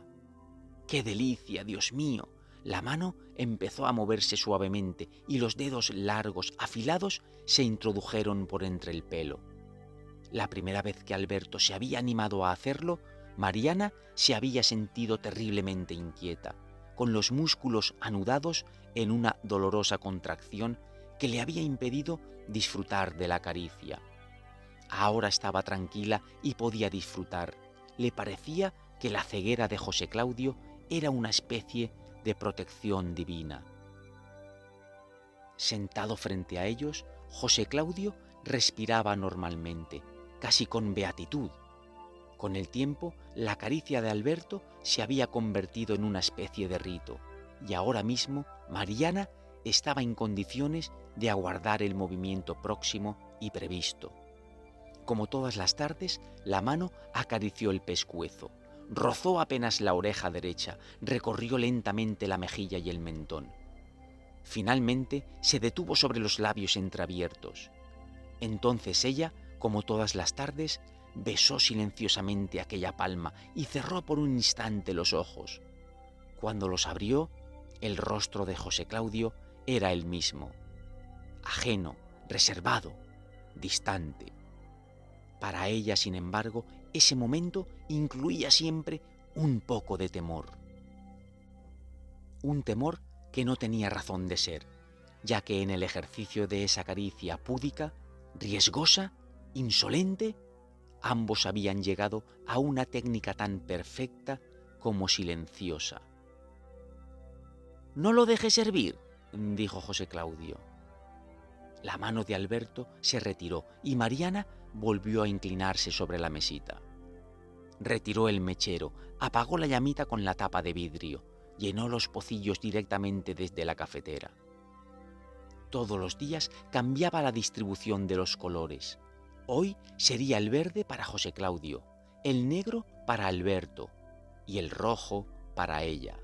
¡Qué delicia, Dios mío! La mano empezó a moverse suavemente y los dedos largos, afilados, se introdujeron por entre el pelo. La primera vez que Alberto se había animado a hacerlo, Mariana se había sentido terriblemente inquieta, con los músculos anudados en una dolorosa contracción que le había impedido disfrutar de la caricia. Ahora estaba tranquila y podía disfrutar. Le parecía que la ceguera de José Claudio era una especie de protección divina. Sentado frente a ellos, José Claudio respiraba normalmente, casi con beatitud. Con el tiempo, la caricia de Alberto se había convertido en una especie de rito, y ahora mismo Mariana estaba en condiciones de aguardar el movimiento próximo y previsto. Como todas las tardes, la mano acarició el pescuezo, rozó apenas la oreja derecha, recorrió lentamente la mejilla y el mentón. Finalmente se detuvo sobre los labios entreabiertos. Entonces ella, como todas las tardes, besó silenciosamente aquella palma y cerró por un instante los ojos. Cuando los abrió, el rostro de José Claudio era el mismo, ajeno, reservado, distante. Para ella, sin embargo, ese momento incluía siempre un poco de temor. Un temor que no tenía razón de ser, ya que en el ejercicio de esa caricia púdica, riesgosa, insolente, ambos habían llegado a una técnica tan perfecta como silenciosa. «No lo dejes servir», dijo José Claudio. La mano de Alberto se retiró y Mariana volvió a inclinarse sobre la mesita. Retiró el mechero, apagó la llamita con la tapa de vidrio, llenó los pocillos directamente desde la cafetera. Todos los días cambiaba la distribución de los colores. Hoy sería el verde para José Claudio, el negro para Alberto y el rojo para ella.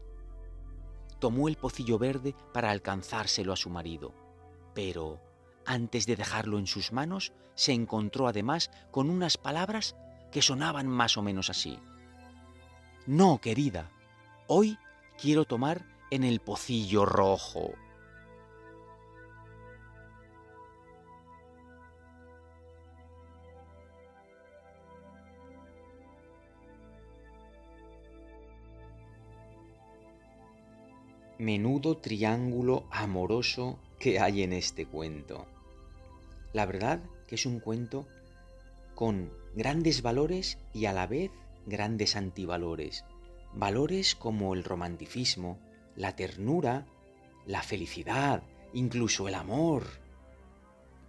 Tomó el pocillo verde para alcanzárselo a su marido, pero antes de dejarlo en sus manos se encontró además con unas palabras que sonaban más o menos así: «No, querida, hoy quiero tomar en el pocillo rojo». Menudo triángulo amoroso que hay en este cuento. La verdad que es un cuento con grandes valores y a la vez grandes antivalores. Valores como el romanticismo, la ternura, la felicidad, incluso el amor.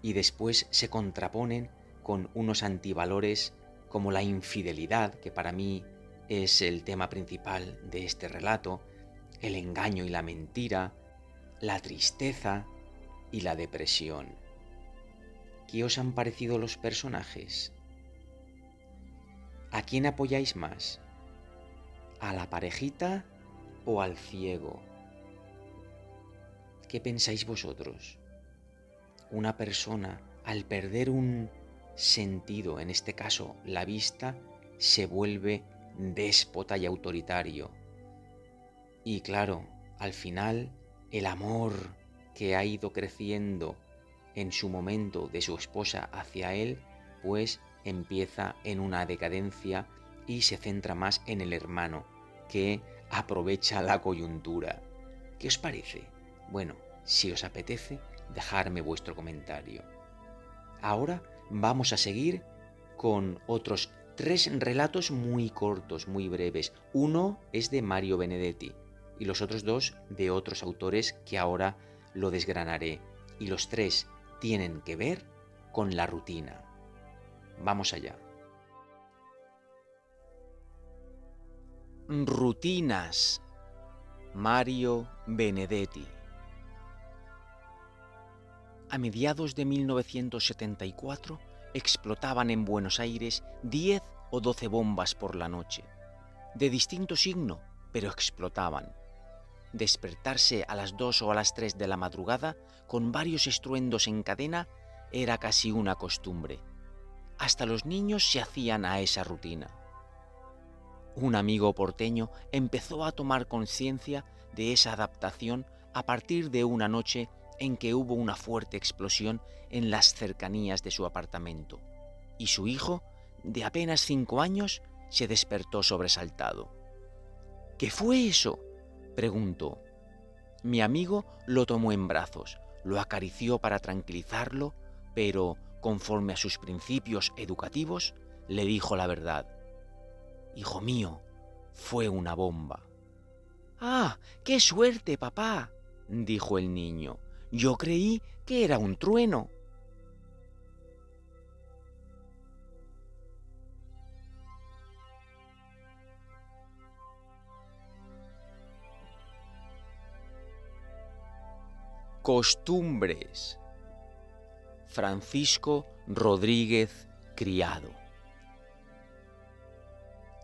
Y después se contraponen con unos antivalores como la infidelidad, que para mí es el tema principal de este relato, el engaño y la mentira, la tristeza, y la depresión. ¿Qué os han parecido los personajes? ¿A quién apoyáis más? ¿A la parejita o al ciego? ¿Qué pensáis vosotros? Una persona, al perder un sentido, en este caso la vista, se vuelve déspota y autoritario. Y claro, al final, el amor que ha ido creciendo en su momento de su esposa hacia él, pues empieza en una decadencia y se centra más en el hermano, que aprovecha la coyuntura. ¿Qué os parece? Bueno, si os apetece, dejadme vuestro comentario. Ahora vamos a seguir con otros 3 relatos muy cortos, muy breves. Uno es de Mario Benedetti y los otros 2 de otros autores que ahora lo desgranaré. Y los 3 tienen que ver con la rutina. Vamos allá. Rutinas. Mario Benedetti. A mediados de 1974 explotaban en Buenos Aires 10 o 12 bombas por la noche, de distinto signo, pero explotaban. Despertarse a las 2 o a las 3 de la madrugada con varios estruendos en cadena era casi una costumbre. Hasta los niños se hacían a esa rutina. Un amigo porteño empezó a tomar conciencia de esa adaptación a partir de una noche en que hubo una fuerte explosión en las cercanías de su apartamento, y su hijo, de apenas 5 años, se despertó sobresaltado. ¿Qué fue eso?, preguntó. Mi amigo lo tomó en brazos, lo acarició para tranquilizarlo, pero, conforme a sus principios educativos, le dijo la verdad. Hijo mío, fue una bomba. ¡Ah, qué suerte, papá!, dijo el niño. Yo creí que era un trueno. Costumbres. Francisco Rodríguez Criado.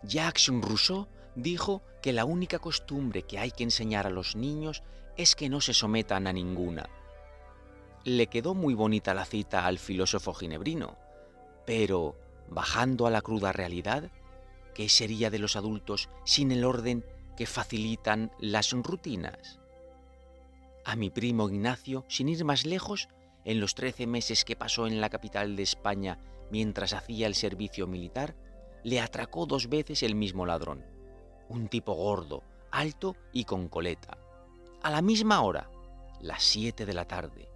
Jacques Rousseau dijo que la única costumbre que hay que enseñar a los niños es que no se sometan a ninguna. Le quedó muy bonita la cita al filósofo ginebrino, pero, bajando a la cruda realidad, ¿qué sería de los adultos sin el orden que facilitan las rutinas? A mi primo Ignacio, sin ir más lejos, en los 13 meses que pasó en la capital de España mientras hacía el servicio militar, le atracó 2 veces el mismo ladrón, un tipo gordo, alto y con coleta. A la misma hora, las 7 de la tarde,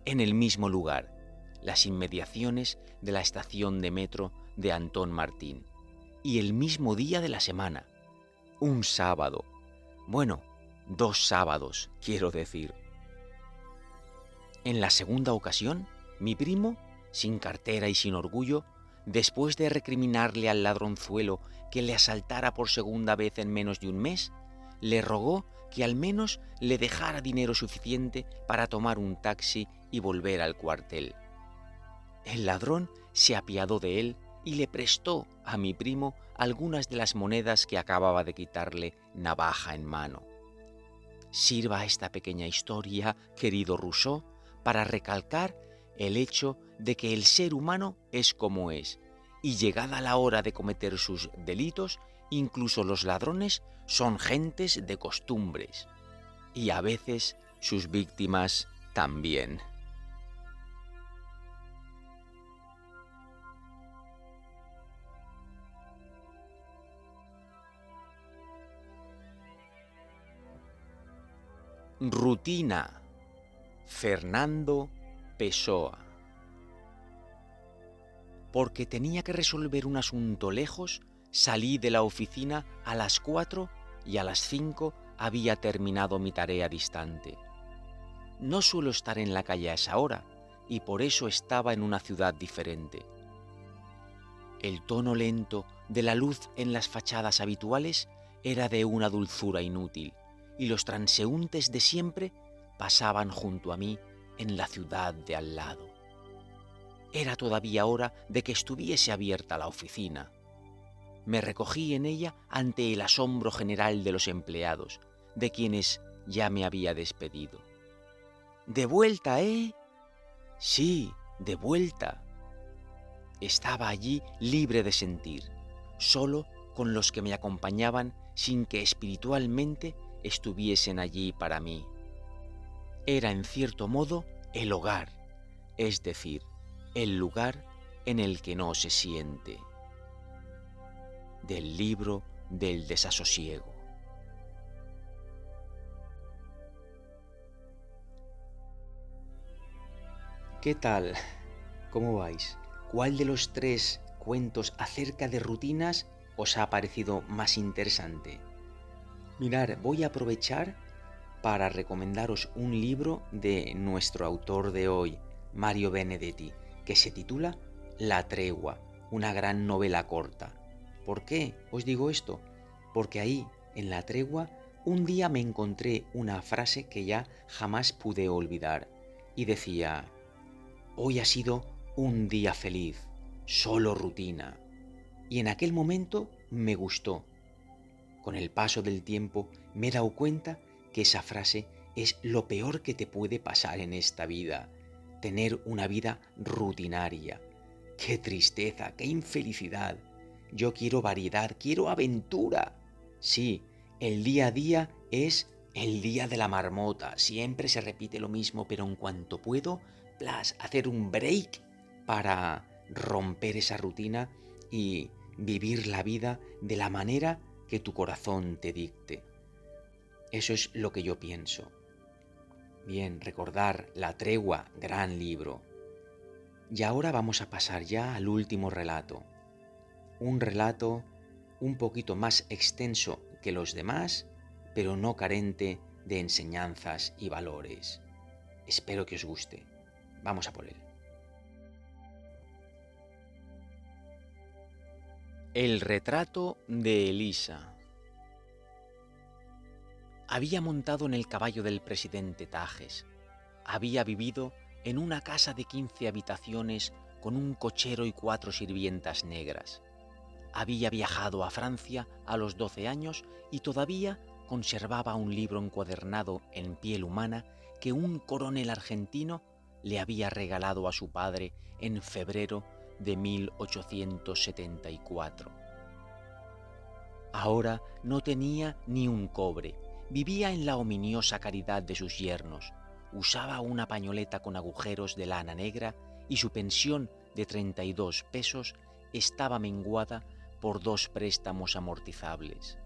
en el mismo lugar, las inmediaciones de la estación de metro de Antón Martín, y el mismo día de la semana, un sábado. Bueno, 2 sábados, quiero decir. En la segunda ocasión, mi primo, sin cartera y sin orgullo, después de recriminarle al ladronzuelo que le asaltara por segunda vez en menos de un mes, le rogó que al menos le dejara dinero suficiente para tomar un taxi y volver al cuartel. El ladrón se apiadó de él y le prestó a mi primo algunas de las monedas que acababa de quitarle navaja en mano. Sirva esta pequeña historia, querido Rousseau, para recalcar el hecho de que el ser humano es como es, y llegada la hora de cometer sus delitos, incluso los ladrones son gentes de costumbres, y a veces sus víctimas también. Rutina. Fernando Pessoa. Porque tenía que resolver un asunto lejos, salí de la oficina a las 4 y a las 5 había terminado mi tarea distante. No suelo estar en la calle a esa hora y por eso estaba en una ciudad diferente. El tono lento de la luz en las fachadas habituales era de una dulzura inútil y los transeúntes de siempre pasaban junto a mí en la ciudad de al lado. Era todavía hora de que estuviese abierta la oficina. Me recogí en ella ante el asombro general de los empleados, de quienes ya me había despedido. «¿De vuelta, eh?» «Sí, de vuelta». Estaba allí libre de sentir, solo con los que me acompañaban sin que espiritualmente estuviesen allí para mí. Era en cierto modo el hogar, es decir, el lugar en el que no se siente. Del libro del desasosiego. ¿Qué tal? ¿Cómo vais? ¿Cuál de los 3 cuentos acerca de rutinas os ha parecido más interesante? Mirad, voy a aprovechar para recomendaros un libro de nuestro autor de hoy, Mario Benedetti, que se titula La tregua, una gran novela corta. ¿Por qué os digo esto? Porque ahí, en La tregua, un día me encontré una frase que ya jamás pude olvidar, y decía: «Hoy ha sido un día feliz, solo rutina». Y en aquel momento me gustó. Con el paso del tiempo me he dado cuenta que esa frase es lo peor que te puede pasar en esta vida, tener una vida rutinaria. ¡Qué tristeza, qué infelicidad! Yo quiero variedad, quiero aventura. Sí, el día a día es el día de la marmota, siempre se repite lo mismo, pero en cuanto puedo, hacer un break para romper esa rutina y vivir la vida de la manera que tu corazón te dicte. Eso es lo que yo pienso. Bien, recordar La tregua, gran libro. Y ahora vamos a pasar ya al último relato. Un relato un poquito más extenso que los demás, pero no carente de enseñanzas y valores. Espero que os guste. Vamos a por él. El retrato de Elisa. Había montado en el caballo del presidente Tajes. Había vivido en una casa de 15 habitaciones con un cochero y 4 sirvientas negras. Había viajado a Francia a los 12 años y todavía conservaba un libro encuadernado en piel humana que un coronel argentino le había regalado a su padre en febrero de 1874. Ahora no tenía ni un cobre, vivía en la ominiosa caridad de sus yernos, usaba una pañoleta con agujeros de lana negra y su pensión de 32 pesos estaba menguada por 2 préstamos amortizables.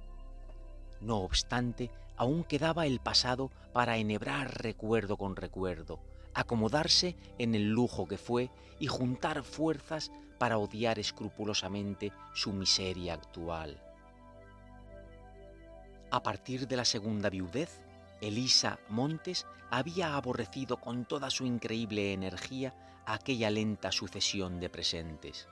No obstante, aún quedaba el pasado para enhebrar recuerdo con recuerdo, acomodarse en el lujo que fue y juntar fuerzas para odiar escrupulosamente su miseria actual. A partir de la segunda viudez, Elisa Montes había aborrecido con toda su increíble energía aquella lenta sucesión de presentes.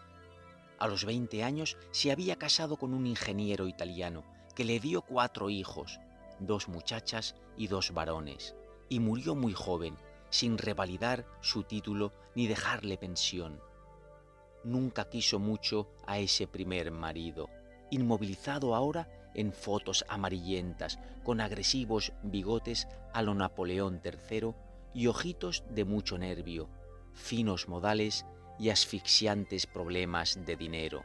A los 20 años se había casado con un ingeniero italiano que le dio 4 hijos, 2 muchachas y 2 varones, y murió muy joven, sin revalidar su título ni dejarle pensión. Nunca quiso mucho a ese primer marido, inmovilizado ahora en fotos amarillentas, con agresivos bigotes a lo Napoleón III y ojitos de mucho nervio, finos modales y asfixiantes problemas de dinero.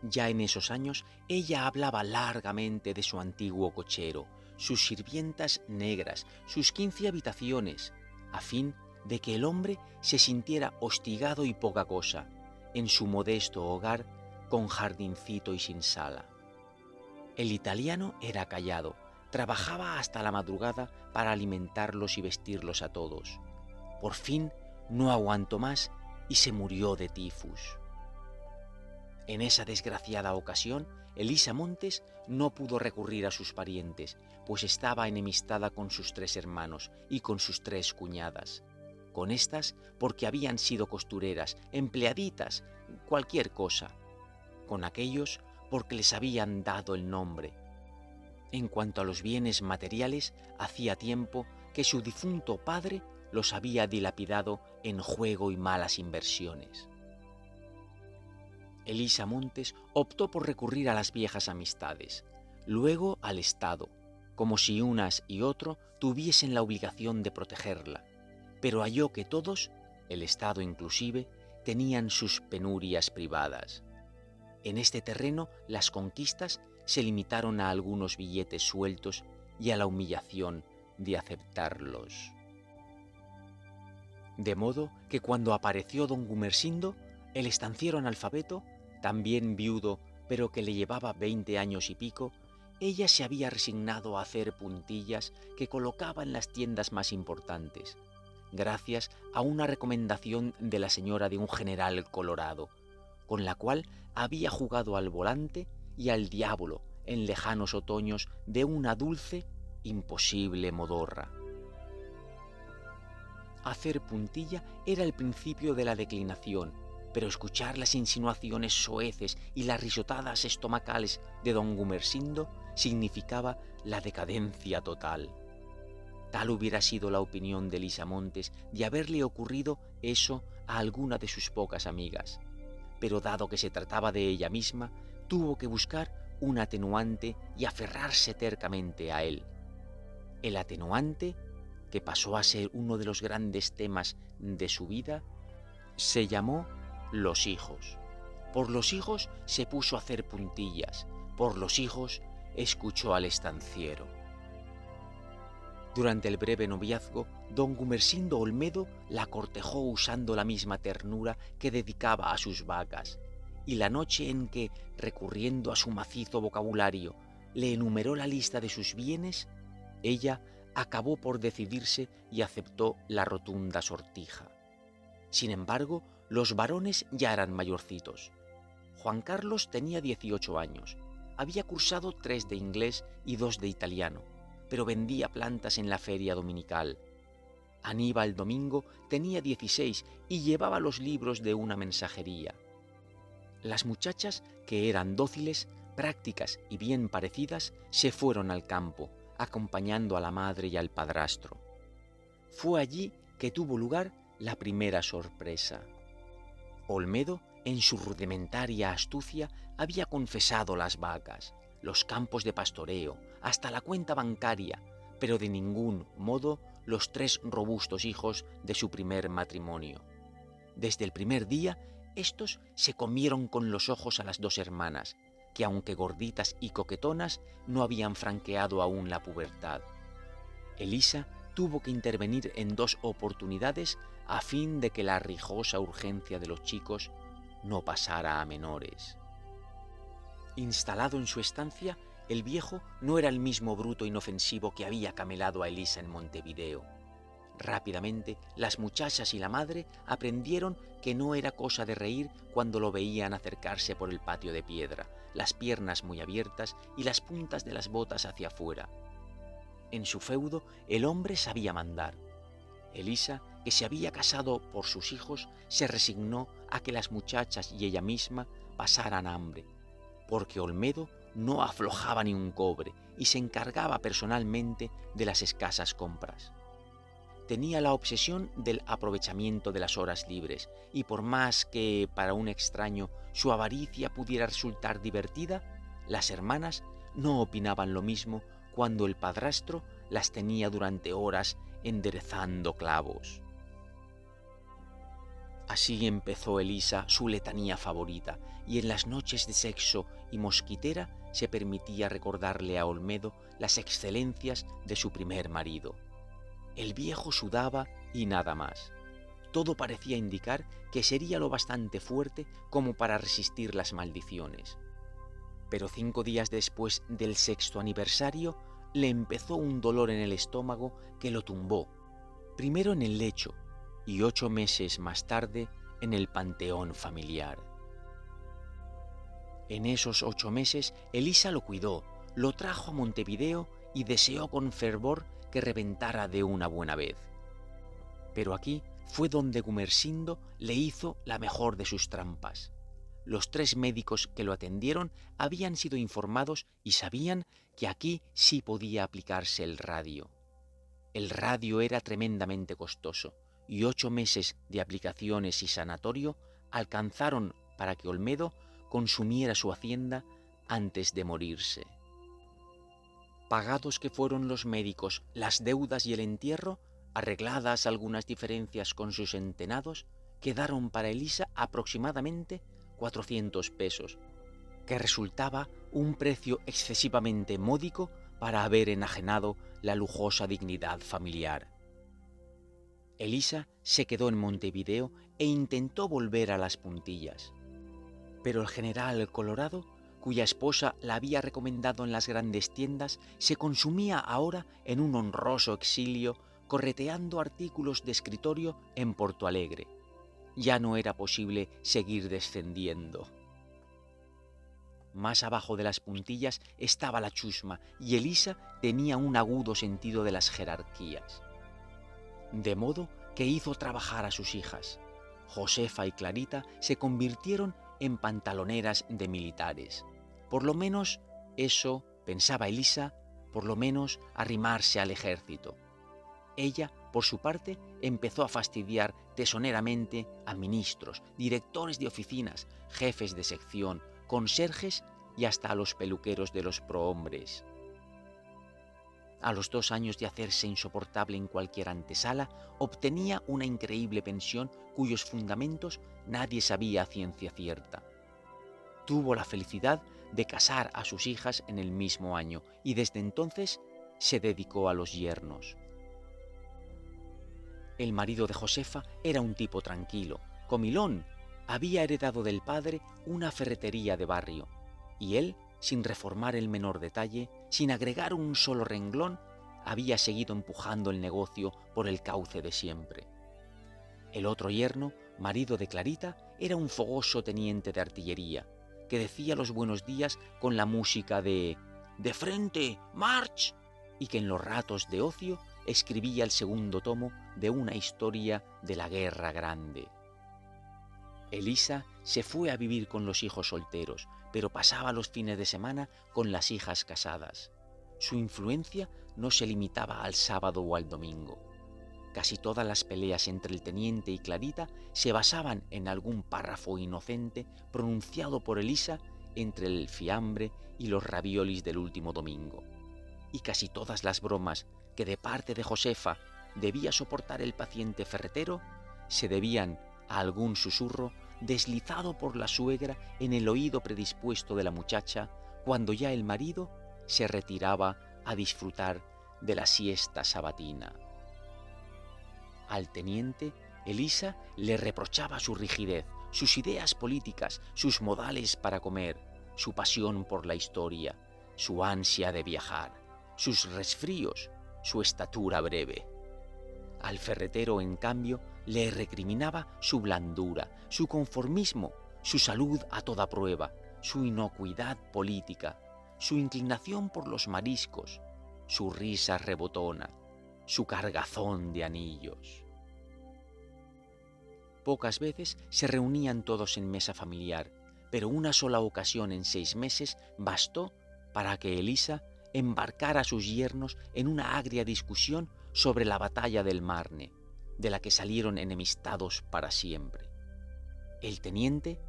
Ya en esos años ella hablaba largamente de su antiguo cochero, sus sirvientas negras, sus 15 habitaciones, a fin de que el hombre se sintiera hostigado y poca cosa, en su modesto hogar con jardincito y sin sala. El italiano era callado, trabajaba hasta la madrugada para alimentarlos y vestirlos a todos. Por fin no aguantó más y se murió de tifus. En esa desgraciada ocasión, Elisa Montes no pudo recurrir a sus parientes, pues estaba enemistada con sus 3 hermanos y con sus 3 cuñadas. Con estas porque habían sido costureras, empleaditas, cualquier cosa. Con aquellos porque les habían dado el nombre. En cuanto a los bienes materiales, hacía tiempo que su difunto padre los había dilapidado en juego y malas inversiones. Elisa Montes optó por recurrir a las viejas amistades, luego al Estado, como si unas y otro tuviesen la obligación de protegerla, pero halló que todos, el Estado inclusive, tenían sus penurias privadas. En este terreno las conquistas se limitaron a algunos billetes sueltos y a la humillación de aceptarlos. De modo que cuando apareció don Gumersindo, el estanciero analfabeto, también viudo pero que le llevaba 20 años y pico, ella se había resignado a hacer puntillas que colocaba en las tiendas más importantes, gracias a una recomendación de la señora de un general colorado, con la cual había jugado al volante y al diablo en lejanos otoños de una dulce, imposible modorra. Hacer puntilla era el principio de la declinación, pero escuchar las insinuaciones soeces y las risotadas estomacales de don Gumersindo significaba la decadencia total. Tal hubiera sido la opinión de Elisa Montes de haberle ocurrido eso a alguna de sus pocas amigas, pero dado que se trataba de ella misma, tuvo que buscar un atenuante y aferrarse tercamente a él. El atenuante, que pasó a ser uno de los grandes temas de su vida, se llamó los hijos. Por los hijos se puso a hacer puntillas, por los hijos escuchó al estanciero. Durante el breve noviazgo, don Gumersindo Olmedo la cortejó usando la misma ternura que dedicaba a sus vacas, y la noche en que, recurriendo a su macizo vocabulario, le enumeró la lista de sus bienes, ella acabó por decidirse y aceptó la rotunda sortija. Sin embargo, los varones ya eran mayorcitos. Juan Carlos tenía 18 años, había cursado 3 de inglés y 2 de italiano, pero vendía plantas en la feria dominical. Aníbal Domingo tenía 16 y llevaba los libros de una mensajería. Las muchachas, que eran dóciles, prácticas y bien parecidas, se fueron al campo, acompañando a la madre y al padrastro. Fue allí que tuvo lugar la primera sorpresa. Olmedo, en su rudimentaria astucia, había confesado las vacas, los campos de pastoreo, hasta la cuenta bancaria, pero de ningún modo los 3 robustos hijos de su primer matrimonio. Desde el primer día, estos se comieron con los ojos a las 2 hermanas, que aunque gorditas y coquetonas, no habían franqueado aún la pubertad. Elisa tuvo que intervenir en 2 oportunidades a fin de que la rijosa urgencia de los chicos no pasara a menores. Instalado en su estancia, el viejo no era el mismo bruto inofensivo que había camelado a Elisa en Montevideo. Rápidamente, las muchachas y la madre aprendieron que no era cosa de reír cuando lo veían acercarse por el patio de piedra, las piernas muy abiertas y las puntas de las botas hacia afuera. En su feudo, el hombre sabía mandar. Elisa, que se había casado por sus hijos, se resignó a que las muchachas y ella misma pasaran hambre, porque Olmedo no aflojaba ni un cobre y se encargaba personalmente de las escasas compras. Tenía la obsesión del aprovechamiento de las horas libres, y por más que para un extraño su avaricia pudiera resultar divertida, las hermanas no opinaban lo mismo cuando el padrastro las tenía durante horas enderezando clavos. Así empezó Elisa su letanía favorita, y en las noches de sexo y mosquitera se permitía recordarle a Olmedo las excelencias de su primer marido. El viejo sudaba y nada más. Todo parecía indicar que sería lo bastante fuerte como para resistir las maldiciones. Pero 5 días después del 6º aniversario, le empezó un dolor en el estómago que lo tumbó, primero en el lecho y 8 meses más tarde en el panteón familiar. En esos 8 meses, Elisa lo cuidó, lo trajo a Montevideo y deseó con fervor que reventara de una buena vez. Pero aquí fue donde Gumersindo le hizo la mejor de sus trampas. Los 3 médicos que lo atendieron habían sido informados y sabían que aquí sí podía aplicarse el radio. El radio era tremendamente costoso y 8 meses de aplicaciones y sanatorio alcanzaron para que Olmedo consumiera su hacienda antes de morirse. Pagados que fueron los médicos, las deudas y el entierro, arregladas algunas diferencias con sus entenados, quedaron para Elisa aproximadamente 400 pesos, que resultaba un precio excesivamente módico para haber enajenado la lujosa dignidad familiar. Elisa se quedó en Montevideo e intentó volver a Las Puntillas, pero el general Colorado, cuya esposa la había recomendado en las grandes tiendas, se consumía ahora en un honroso exilio correteando artículos de escritorio en Porto Alegre. Ya no era posible seguir descendiendo. Más abajo de Las Puntillas estaba la chusma y Elisa tenía un agudo sentido de las jerarquías. De modo que hizo trabajar a sus hijas. Josefa y Clarita se convirtieron en pantaloneras de militares. Por lo menos eso, pensaba Elisa, por lo menos arrimarse al ejército. Ella, por su parte, empezó a fastidiar tesoneramente a ministros, directores de oficinas, jefes de sección, conserjes y hasta a los peluqueros de los prohombres. A los 2 años de hacerse insoportable en cualquier antesala, obtenía una increíble pensión cuyos fundamentos nadie sabía a ciencia cierta. Tuvo la felicidad de casar a sus hijas en el mismo año y desde entonces se dedicó a los yernos. El marido de Josefa era un tipo tranquilo, comilón. Había heredado del padre una ferretería de barrio, y él, sin reformar el menor detalle, sin agregar un solo renglón, había seguido empujando el negocio por el cauce de siempre. El otro yerno, marido de Clarita, era un fogoso teniente de artillería, que decía los buenos días con la música de frente, march!, y que en los ratos de ocio escribía el segundo tomo de una historia de la Guerra Grande. Elisa se fue a vivir con los hijos solteros, pero pasaba los fines de semana con las hijas casadas. Su influencia no se limitaba al sábado o al domingo. Casi todas las peleas entre el teniente y Clarita se basaban en algún párrafo inocente pronunciado por Elisa entre el fiambre y los raviolis del último domingo. Y casi todas las bromas que de parte de Josefa debía soportar el paciente ferretero se debían a algún susurro deslizado por la suegra en el oído predispuesto de la muchacha cuando ya el marido se retiraba a disfrutar de la siesta sabatina. Al teniente, Elisa le reprochaba su rigidez, sus ideas políticas, sus modales para comer, su pasión por la historia, su ansia de viajar, sus resfríos, su estatura breve. Al ferretero, en cambio, le recriminaba su blandura, su conformismo, su salud a toda prueba, su inocuidad política, su inclinación por los mariscos, su risa rebotona, su cargazón de anillos. Pocas veces se reunían todos en mesa familiar, pero una sola ocasión en 6 meses bastó para que Elisa embarcara a sus yernos en una agria discusión sobre la batalla del Marne, de la que salieron enemistados para siempre. El teniente,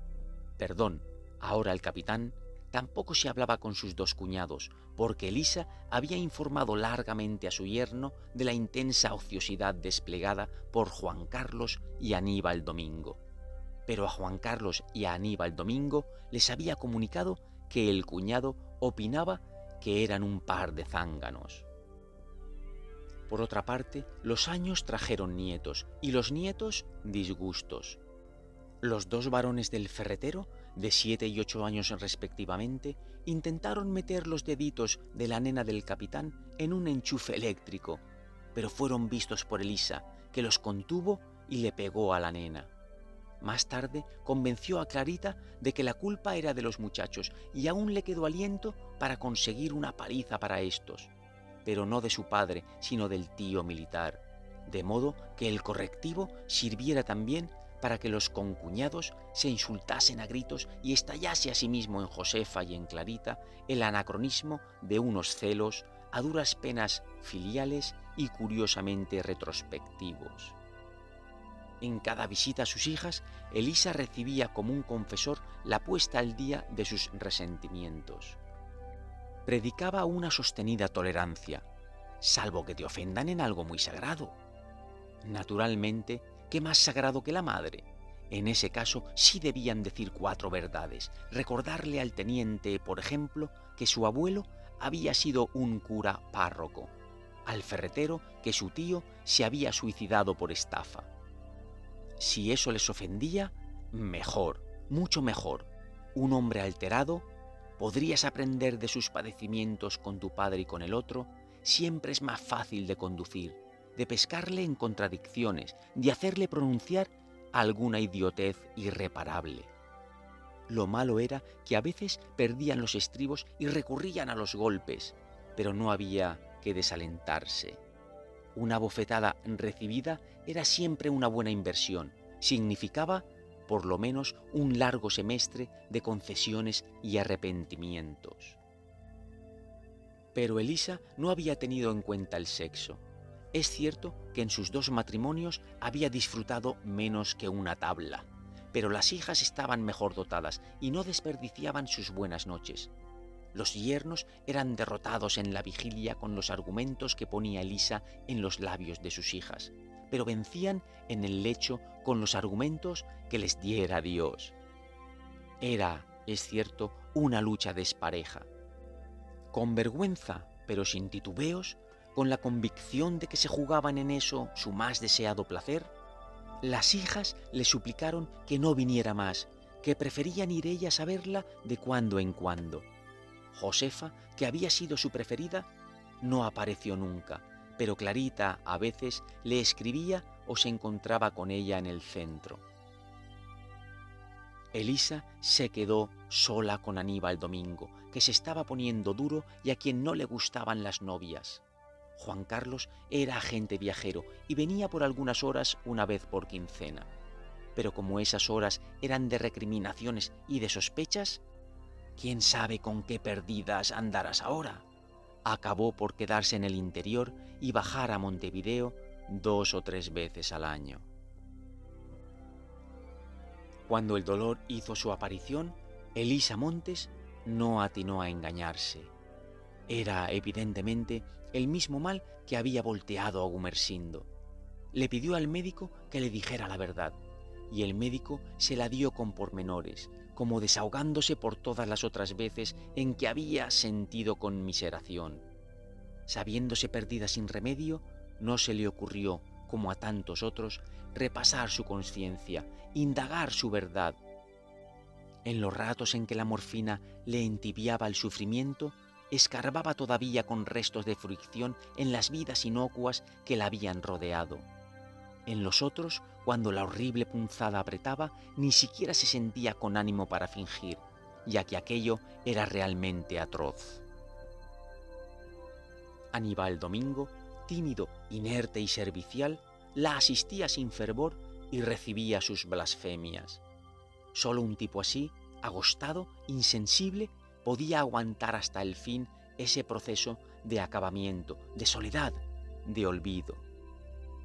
ahora el capitán, tampoco se hablaba con sus 2 cuñados, porque Elisa había informado largamente a su yerno de la intensa ociosidad desplegada por Juan Carlos y Aníbal Domingo. Pero a Juan Carlos y a Aníbal Domingo les había comunicado que el cuñado opinaba que eran un par de zánganos. Por otra parte, los años trajeron nietos y los nietos disgustos. Los 2 varones del ferretero, de 7 y 8 años respectivamente, intentaron meter los deditos de la nena del capitán en un enchufe eléctrico, pero fueron vistos por Elisa, que los contuvo y le pegó a la nena. Más tarde convenció a Clarita de que la culpa era de los muchachos y aún le quedó aliento para conseguir una paliza para estos, pero no de su padre, sino del tío militar, de modo que el correctivo sirviera también para que los concuñados se insultasen a gritos y estallase asimismo en Josefa y en Clarita el anacronismo de unos celos a duras penas filiales y curiosamente retrospectivos. En cada visita a sus hijas, Elisa recibía como un confesor la puesta al día de sus resentimientos. Predicaba una sostenida tolerancia, salvo que te ofendan en algo muy sagrado. Naturalmente, ¿qué más sagrado que la madre? En ese caso sí debían decir 4 verdades, recordarle al teniente, por ejemplo, que su abuelo había sido un cura párroco, al ferretero que su tío se había suicidado por estafa. Si eso les ofendía, mejor, mucho mejor. Un hombre alterado, podrías aprender de sus padecimientos con tu padre y con el otro, siempre es más fácil de conducir, de pescarle en contradicciones, de hacerle pronunciar alguna idiotez irreparable. Lo malo era que a veces perdían los estribos y recurrían a los golpes, pero no había que desalentarse. Una bofetada recibida era siempre una buena inversión, significaba por lo menos un largo semestre de concesiones y arrepentimientos. Pero Elisa no había tenido en cuenta el sexo. Es cierto que en sus 2 matrimonios había disfrutado menos que una tabla, pero las hijas estaban mejor dotadas y no desperdiciaban sus buenas noches. Los yernos eran derrotados en la vigilia con los argumentos que ponía Elisa en los labios de sus hijas, pero vencían en el lecho con los argumentos que les diera Dios. Era, es cierto, una lucha despareja. Con vergüenza, pero sin titubeos, con la convicción de que se jugaban en eso su más deseado placer, las hijas le suplicaron que no viniera más, que preferían ir ellas a verla de cuando en cuando. Josefa, que había sido su preferida, no apareció nunca, pero Clarita a veces le escribía o se encontraba con ella en el centro. Elisa se quedó sola con Aníbal Domingo, que se estaba poniendo duro y a quien no le gustaban las novias. Juan Carlos era agente viajero y venía por algunas horas una vez por quincena. Pero como esas horas eran de recriminaciones y de sospechas, ¿quién sabe con qué perdidas andarás ahora? Acabó por quedarse en el interior y bajar a Montevideo 2 o 3 veces al año. Cuando el dolor hizo su aparición, Elisa Montes no atinó a engañarse. Era, evidentemente, el mismo mal que había volteado a Gumersindo. Le pidió al médico que le dijera la verdad, y el médico se la dio con pormenores, como desahogándose por todas las otras veces en que había sentido conmiseración. Sabiéndose perdida sin remedio, no se le ocurrió, como a tantos otros, repasar su conciencia, indagar su verdad. En los ratos en que la morfina le entibiaba el sufrimiento, escarbaba todavía con restos de fricción en las vidas inocuas que la habían rodeado. En los otros, cuando la horrible punzada apretaba, ni siquiera se sentía con ánimo para fingir, ya que aquello era realmente atroz. Aníbal Domingo, tímido, inerte y servicial, la asistía sin fervor y recibía sus blasfemias. Solo un tipo así, agostado, insensible, podía aguantar hasta el fin ese proceso de acabamiento, de soledad, de olvido.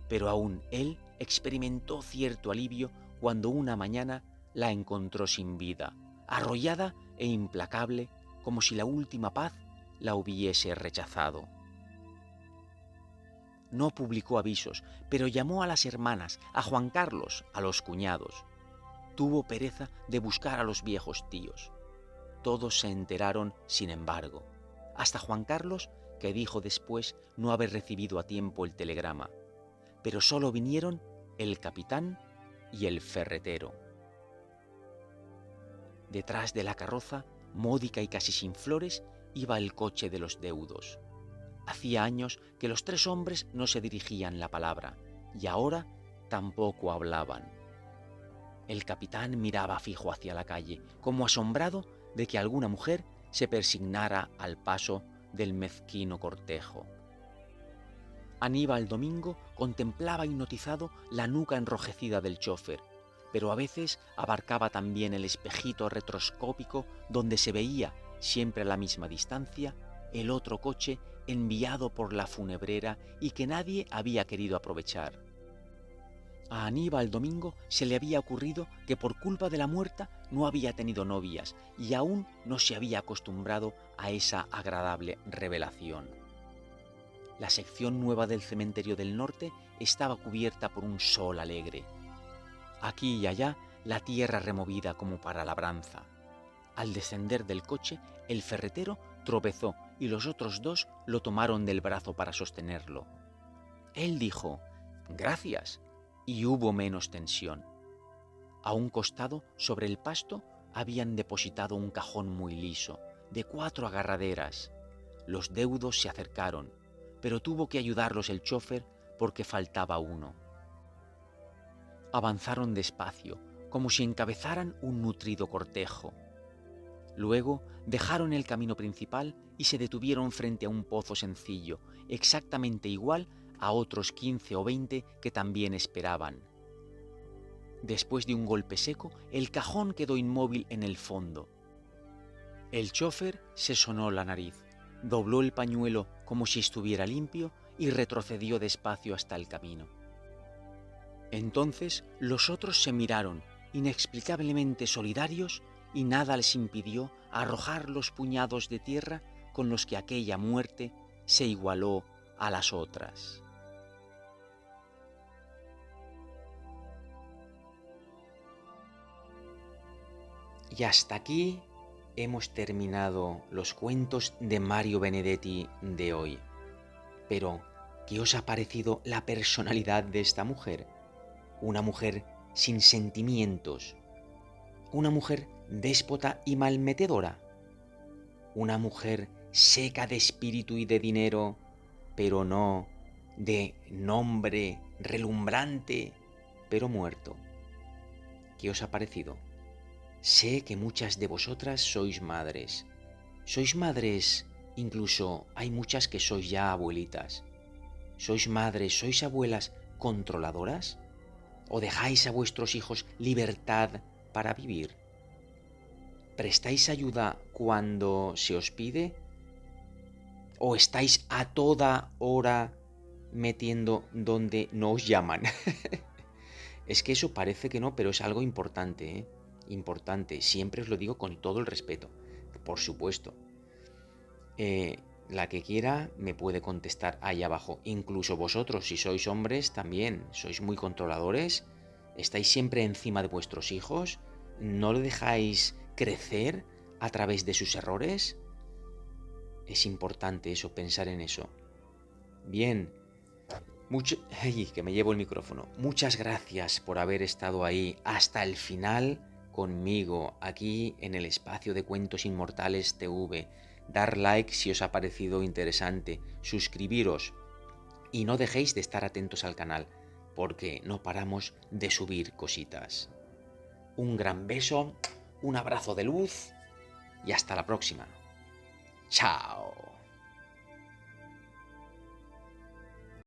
Pero aún él experimentó cierto alivio cuando una mañana la encontró sin vida, arrollada e implacable, como si la última paz la hubiese rechazado. No publicó avisos, pero llamó a las hermanas, a Juan Carlos, a los cuñados. Tuvo pereza de buscar a los viejos tíos. Todos se enteraron, sin embargo, hasta Juan Carlos, que dijo después no haber recibido a tiempo el telegrama, pero solo vinieron el capitán y el ferretero. Detrás de la carroza, módica y casi sin flores, iba el coche de los deudos. Hacía años que los 3 hombres no se dirigían la palabra, y ahora tampoco hablaban. El capitán miraba fijo hacia la calle, como asombrado de que alguna mujer se persignara al paso del mezquino cortejo. Aníbal Domingo contemplaba hipnotizado la nuca enrojecida del chófer, pero a veces abarcaba también el espejito retroscópico donde se veía, siempre a la misma distancia, el otro coche enviado por la funebrera y que nadie había querido aprovechar. A Aníbal Domingo se le había ocurrido que por culpa de la muerta no había tenido novias y aún no se había acostumbrado a esa agradable revelación. La sección nueva del cementerio del norte estaba cubierta por un sol alegre. Aquí y allá la tierra removida como para labranza. Al descender del coche, el ferretero tropezó y los otros dos lo tomaron del brazo para sostenerlo. Él dijo: «Gracias», y hubo menos tensión. A un costado, sobre el pasto, habían depositado un cajón muy liso, de 4 agarraderas. Los deudos se acercaron, pero tuvo que ayudarlos el chófer porque faltaba uno. Avanzaron despacio, como si encabezaran un nutrido cortejo. Luego dejaron el camino principal y se detuvieron frente a un pozo sencillo, exactamente igual a otros 15 o 20 que también esperaban. Después de un golpe seco, el cajón quedó inmóvil en el fondo. El chófer se sonó la nariz, dobló el pañuelo como si estuviera limpio y retrocedió despacio hasta el camino. Entonces los otros se miraron, inexplicablemente solidarios, y nada les impidió arrojar los puñados de tierra con los que aquella muerte se igualó a las otras. Y hasta aquí hemos terminado los cuentos de Mario Benedetti de hoy. Pero, ¿qué os ha parecido la personalidad de esta mujer? Una mujer sin sentimientos, una mujer déspota y malmetedora, una mujer seca de espíritu y de dinero, pero no de nombre relumbrante, pero muerto. ¿Qué os ha parecido? Sé que muchas de vosotras sois madres. Sois madres, incluso hay muchas que sois ya abuelitas. ¿Sois madres, sois abuelas controladoras? ¿O dejáis a vuestros hijos libertad para vivir? ¿Prestáis ayuda cuando se os pide? ¿O estáis a toda hora metiendo donde no os llaman? Es que eso parece que no, pero es algo importante, ¿eh? Importante. Siempre os lo digo con todo el respeto. Por supuesto. La que quiera me puede contestar ahí abajo. Incluso vosotros, si sois hombres, también sois muy controladores. Estáis siempre encima de vuestros hijos. No le dejáis crecer a través de sus errores. Es importante eso, pensar en eso. Bien. Ay, que me llevo el micrófono. Muchas gracias por haber estado ahí hasta el final conmigo, aquí en el espacio de Cuentos Inmortales TV. Dar like si os ha parecido interesante, suscribiros y no dejéis de estar atentos al canal, porque no paramos de subir cositas. Un gran beso, un abrazo de luz y hasta la próxima. ¡Chao!